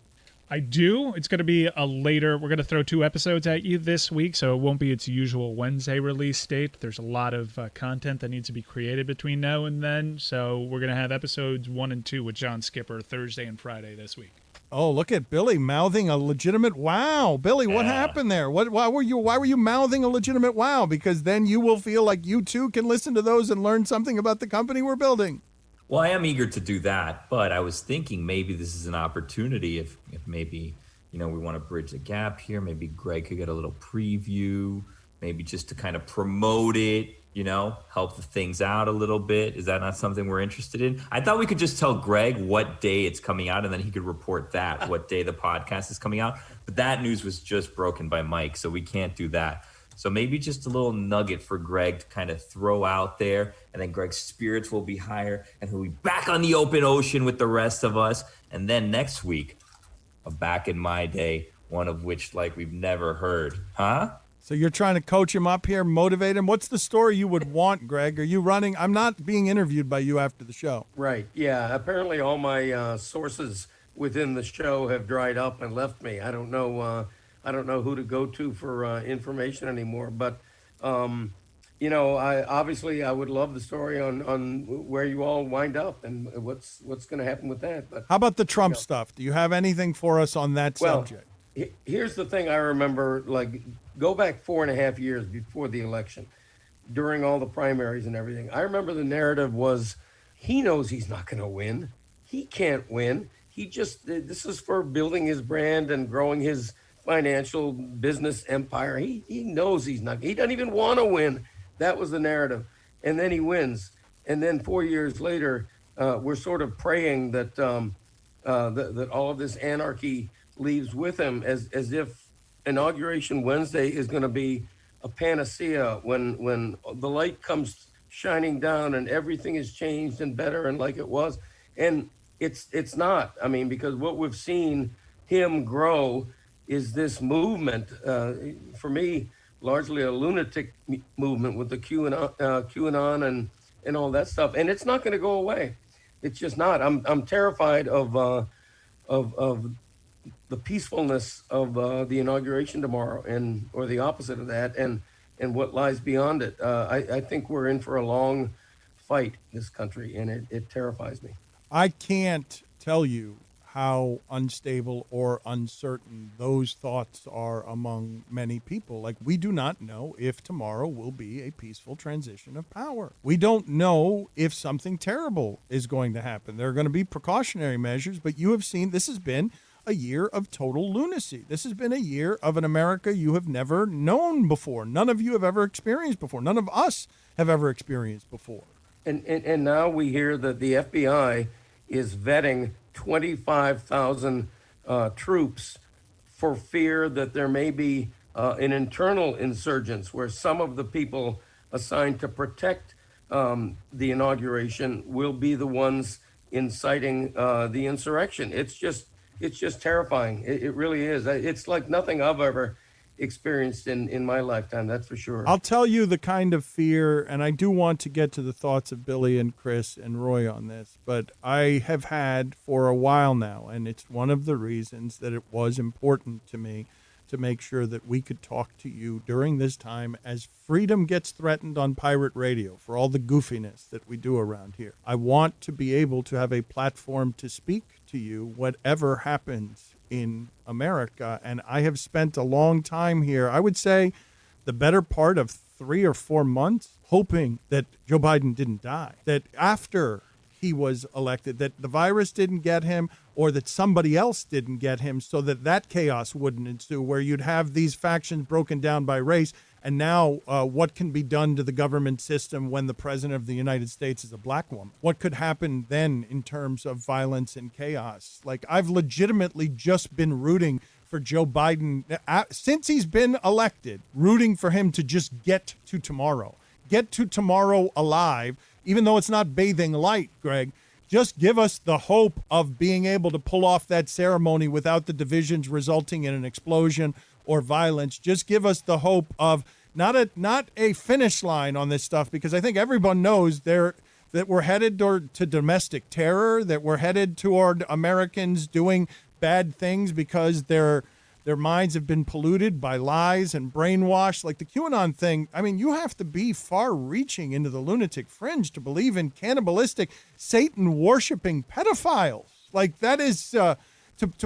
I do. It's going to be a later. We're going to throw 2 episodes at you this week, so it won't be its usual Wednesday release date. There's a lot of content that needs to be created between now and then, so we're going to have episodes 1 and 2 with John Skipper Thursday and Friday this week. Oh, look at Billy mouthing a legitimate wow. Billy, what happened there? Why were you mouthing a legitimate wow? Because then you will feel like you too can listen to those and learn something about the company we're building. Well, I am eager to do that, but I was thinking maybe this is an opportunity if maybe, we want to bridge the gap here. Maybe Greg could get a little preview, maybe just to kind of promote it, help the things out a little bit. Is that not something we're interested in? I thought we could just tell Greg what day it's coming out, and then he could report that, what day the podcast is coming out. But that news was just broken by Mike, so we can't do that. So maybe just a little nugget for Greg to kind of throw out there, and then Greg's spirits will be higher, and he'll be back on the open ocean with the rest of us. And then next week, a Back in My Day, one of which like we've never heard. Huh? So you're trying to coach him up here, motivate him. What's the story you would want, Greg? Are you running? I'm not being interviewed by you after the show. Right. Yeah. Apparently all my sources within the show have dried up and left me. I don't know who to go to for information anymore, but I would love the story on where you all wind up and what's going to happen with that. But how about the Trump stuff? Do you have anything for us on that subject? Here's the thing I remember, go back 4.5 years before the election, during all the primaries and everything. I remember the narrative was, he knows he's not going to win. He can't win. This is for building his brand and growing his financial business empire. He knows he doesn't even want to win. That was the narrative. And then he wins. And then 4 years later, we're sort of praying that that all of this anarchy leaves with him, as if Inauguration Wednesday is going to be a panacea when the light comes shining down and everything is changed and better and like it was. And it's not. I mean, because what we've seen him grow is this movement, for me, largely a lunatic movement with the QAnon and all that stuff. And it's not going to go away. It's just not. I'm terrified of the peacefulness of the inauguration tomorrow, or the opposite of that, and what lies beyond it. I think we're in for a long fight in this country, and it terrifies me. I can't tell you how unstable or uncertain those thoughts are among many people. Like, we do not know if tomorrow will be a peaceful transition of power. We don't know if something terrible is going to happen. There are going to be precautionary measures, but you have seen this has been a year of total lunacy. This has been a year of an America you have never known before. None of you have ever experienced before. None of us have ever experienced before. And now we hear that the FBI is vetting 25,000 troops for fear that there may be an internal insurgence where some of the people assigned to protect the inauguration will be the ones inciting the insurrection. It's just terrifying. It really is. It's like nothing I've ever experienced in my lifetime, that's for sure. I'll tell you the kind of fear, and I do want to get to the thoughts of Billy and Chris and Roy on this, but I have had for a while now, and it's one of the reasons that it was important to me to make sure that we could talk to you during this time as freedom gets threatened on pirate radio for all the goofiness that we do around here. I want to be able to have a platform to speak to you whatever happens in America, and I have spent a long time here, I would say the better part of 3 or 4 months, hoping that Joe Biden didn't die, that after he was elected, that the virus didn't get him or that somebody else didn't get him, so that chaos wouldn't ensue, where you'd have these factions broken down by race. And now what can be done to the government system when the president of the United States is a black woman? What could happen then in terms of violence and chaos? Like, I've legitimately just been rooting for Joe Biden since he's been elected, rooting for him to just get to tomorrow alive, even though it's not bathing light, Greg. Just give us the hope of being able to pull off that ceremony without the divisions resulting in an explosion or violence. Just give us the hope of not a finish line on this stuff, because I think everyone knows that we're headed to domestic terror, that we're headed toward Americans doing bad things because their minds have been polluted by lies and brainwashed. Like the QAnon thing, I mean, you have to be far-reaching into the lunatic fringe to believe in cannibalistic, Satan-worshiping pedophiles. Like, that is, to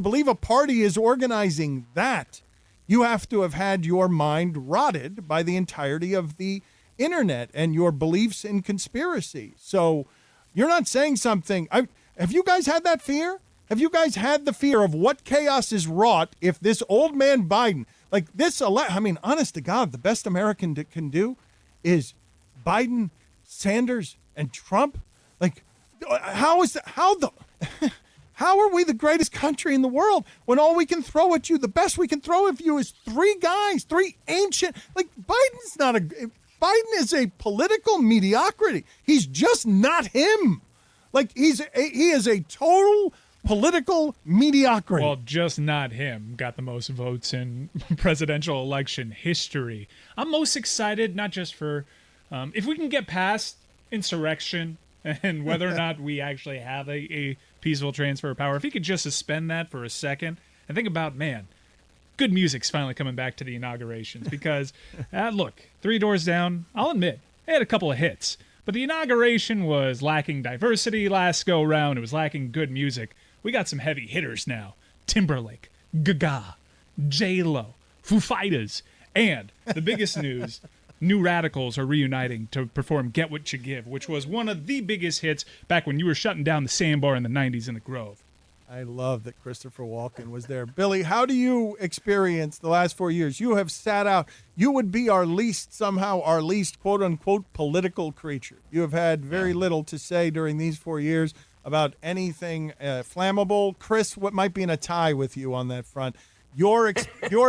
believe a party is organizing that, you have to have had your mind rotted by the entirety of the internet and your beliefs in conspiracy. So you're not saying something. Have you guys had that fear? Have you guys had the fear of what chaos is wrought if this old man Biden, like this, I mean, honest to God, the best American can do is Biden, Sanders, and Trump? Like, how are we the greatest country in the world when all we can throw at you, the best we can throw at you is 3 guys, 3 ancient, like Biden is a political mediocrity. He's just not him. Like, he is a total political mediocrity. Well, just not him got the most votes in presidential election history. I'm most excited, not just for, if we can get past insurrection and whether or not we actually have a peaceful transfer of power, if he could just suspend that for a second and think about, man, good music's finally coming back to the inaugurations, because, look, 3 Doors Down, I'll admit, they had a couple of hits, but the inauguration was lacking diversity last go-round. It was lacking good music. We got some heavy hitters now. Timberlake, Gaga, J-Lo, Foo Fighters, and the biggest news, New Radicals are reuniting to perform Get What You Give, which was one of the biggest hits back when you were shutting down the Sandbar in the 90s in the Grove. I love that Christopher Walken was there. Billy, how do you experience the last 4 years? You have sat out. You would be our least, quote-unquote, political creature. You have had very little to say during these 4 years about anything flammable. Chris, what might be in a tie with you on that front? You're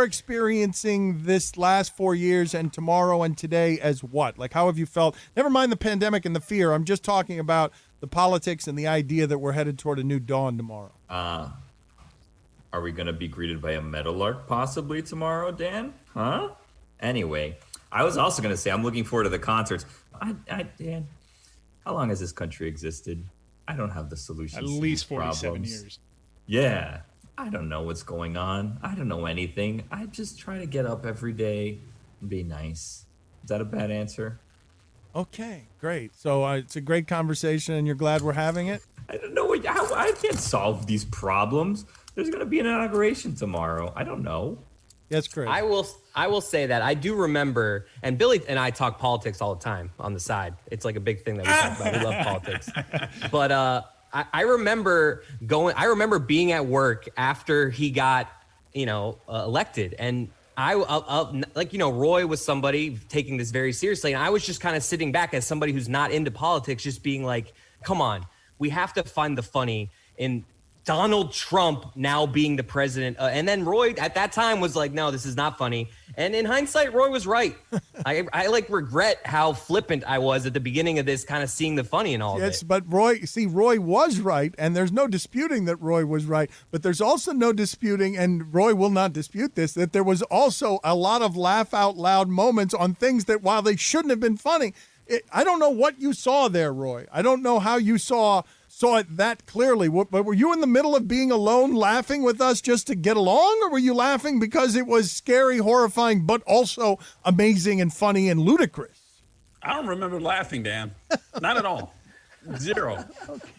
experiencing this last 4 years and tomorrow and today as what? Like, how have you felt? Never mind the pandemic and the fear. I'm just talking about the politics and the idea that we're headed toward a new dawn tomorrow. Are we going to be greeted by a meadowlark possibly tomorrow, Dan? Huh? Anyway, I was also going to say I'm looking forward to the concerts. Dan, how long has this country existed? I don't have the solutions. At least to these 47 problems. years. Yeah. I don't know what's going on. I don't know anything. I just try to get up every day and be nice. Is that a bad answer? Okay, great. So it's a great conversation, and you're glad we're having it? I don't know. I can't solve these problems. There's going to be an inauguration tomorrow. I don't know. Yes, Chris. I will say that I do remember, and Billy and I talk politics all the time on the side. It's like a big thing that we talk about. We love politics. But I remember being at work after he got, elected, and Roy was somebody taking this very seriously, and I was just kind of sitting back as somebody who's not into politics, just being like, come on, we have to find the funny in Donald Trump now being the president. And then Roy at that time was like, no, this is not funny. And in hindsight, Roy was right. I like regret how flippant I was at the beginning of this, kind of seeing the funny in all of it. Yes, but Roy was right, and there's no disputing that Roy was right. But there's also no disputing, and Roy will not dispute this, that there was also a lot of laugh out loud moments on things that, while they shouldn't have been funny, I don't know what you saw there, Roy. I don't know how you saw it that clearly. But were you in the middle of being alone laughing with us just to get along, or were you laughing because it was scary, horrifying, but also amazing and funny and ludicrous? I don't remember laughing, Dan. Not at all. Zero.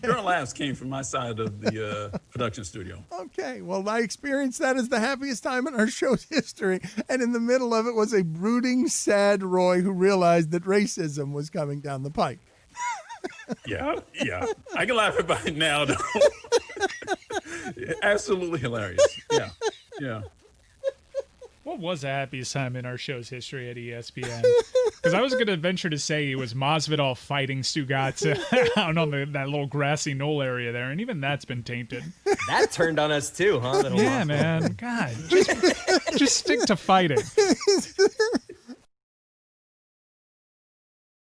Zero laughs came from my side of the production studio. Okay, well, I experienced that as the happiest time in our show's history, and in the middle of it was a brooding, sad Roy who realized that racism was coming down the pike. Yeah. I can laugh about it now, though. Absolutely hilarious. Yeah. What was the happiest time in our show's history at ESPN? Because I was going to venture to say it was Masvidal fighting Stugotz out on that little grassy knoll area there, and even that's been tainted. That turned on us too, huh? Yeah, man. God, just stick to fighting.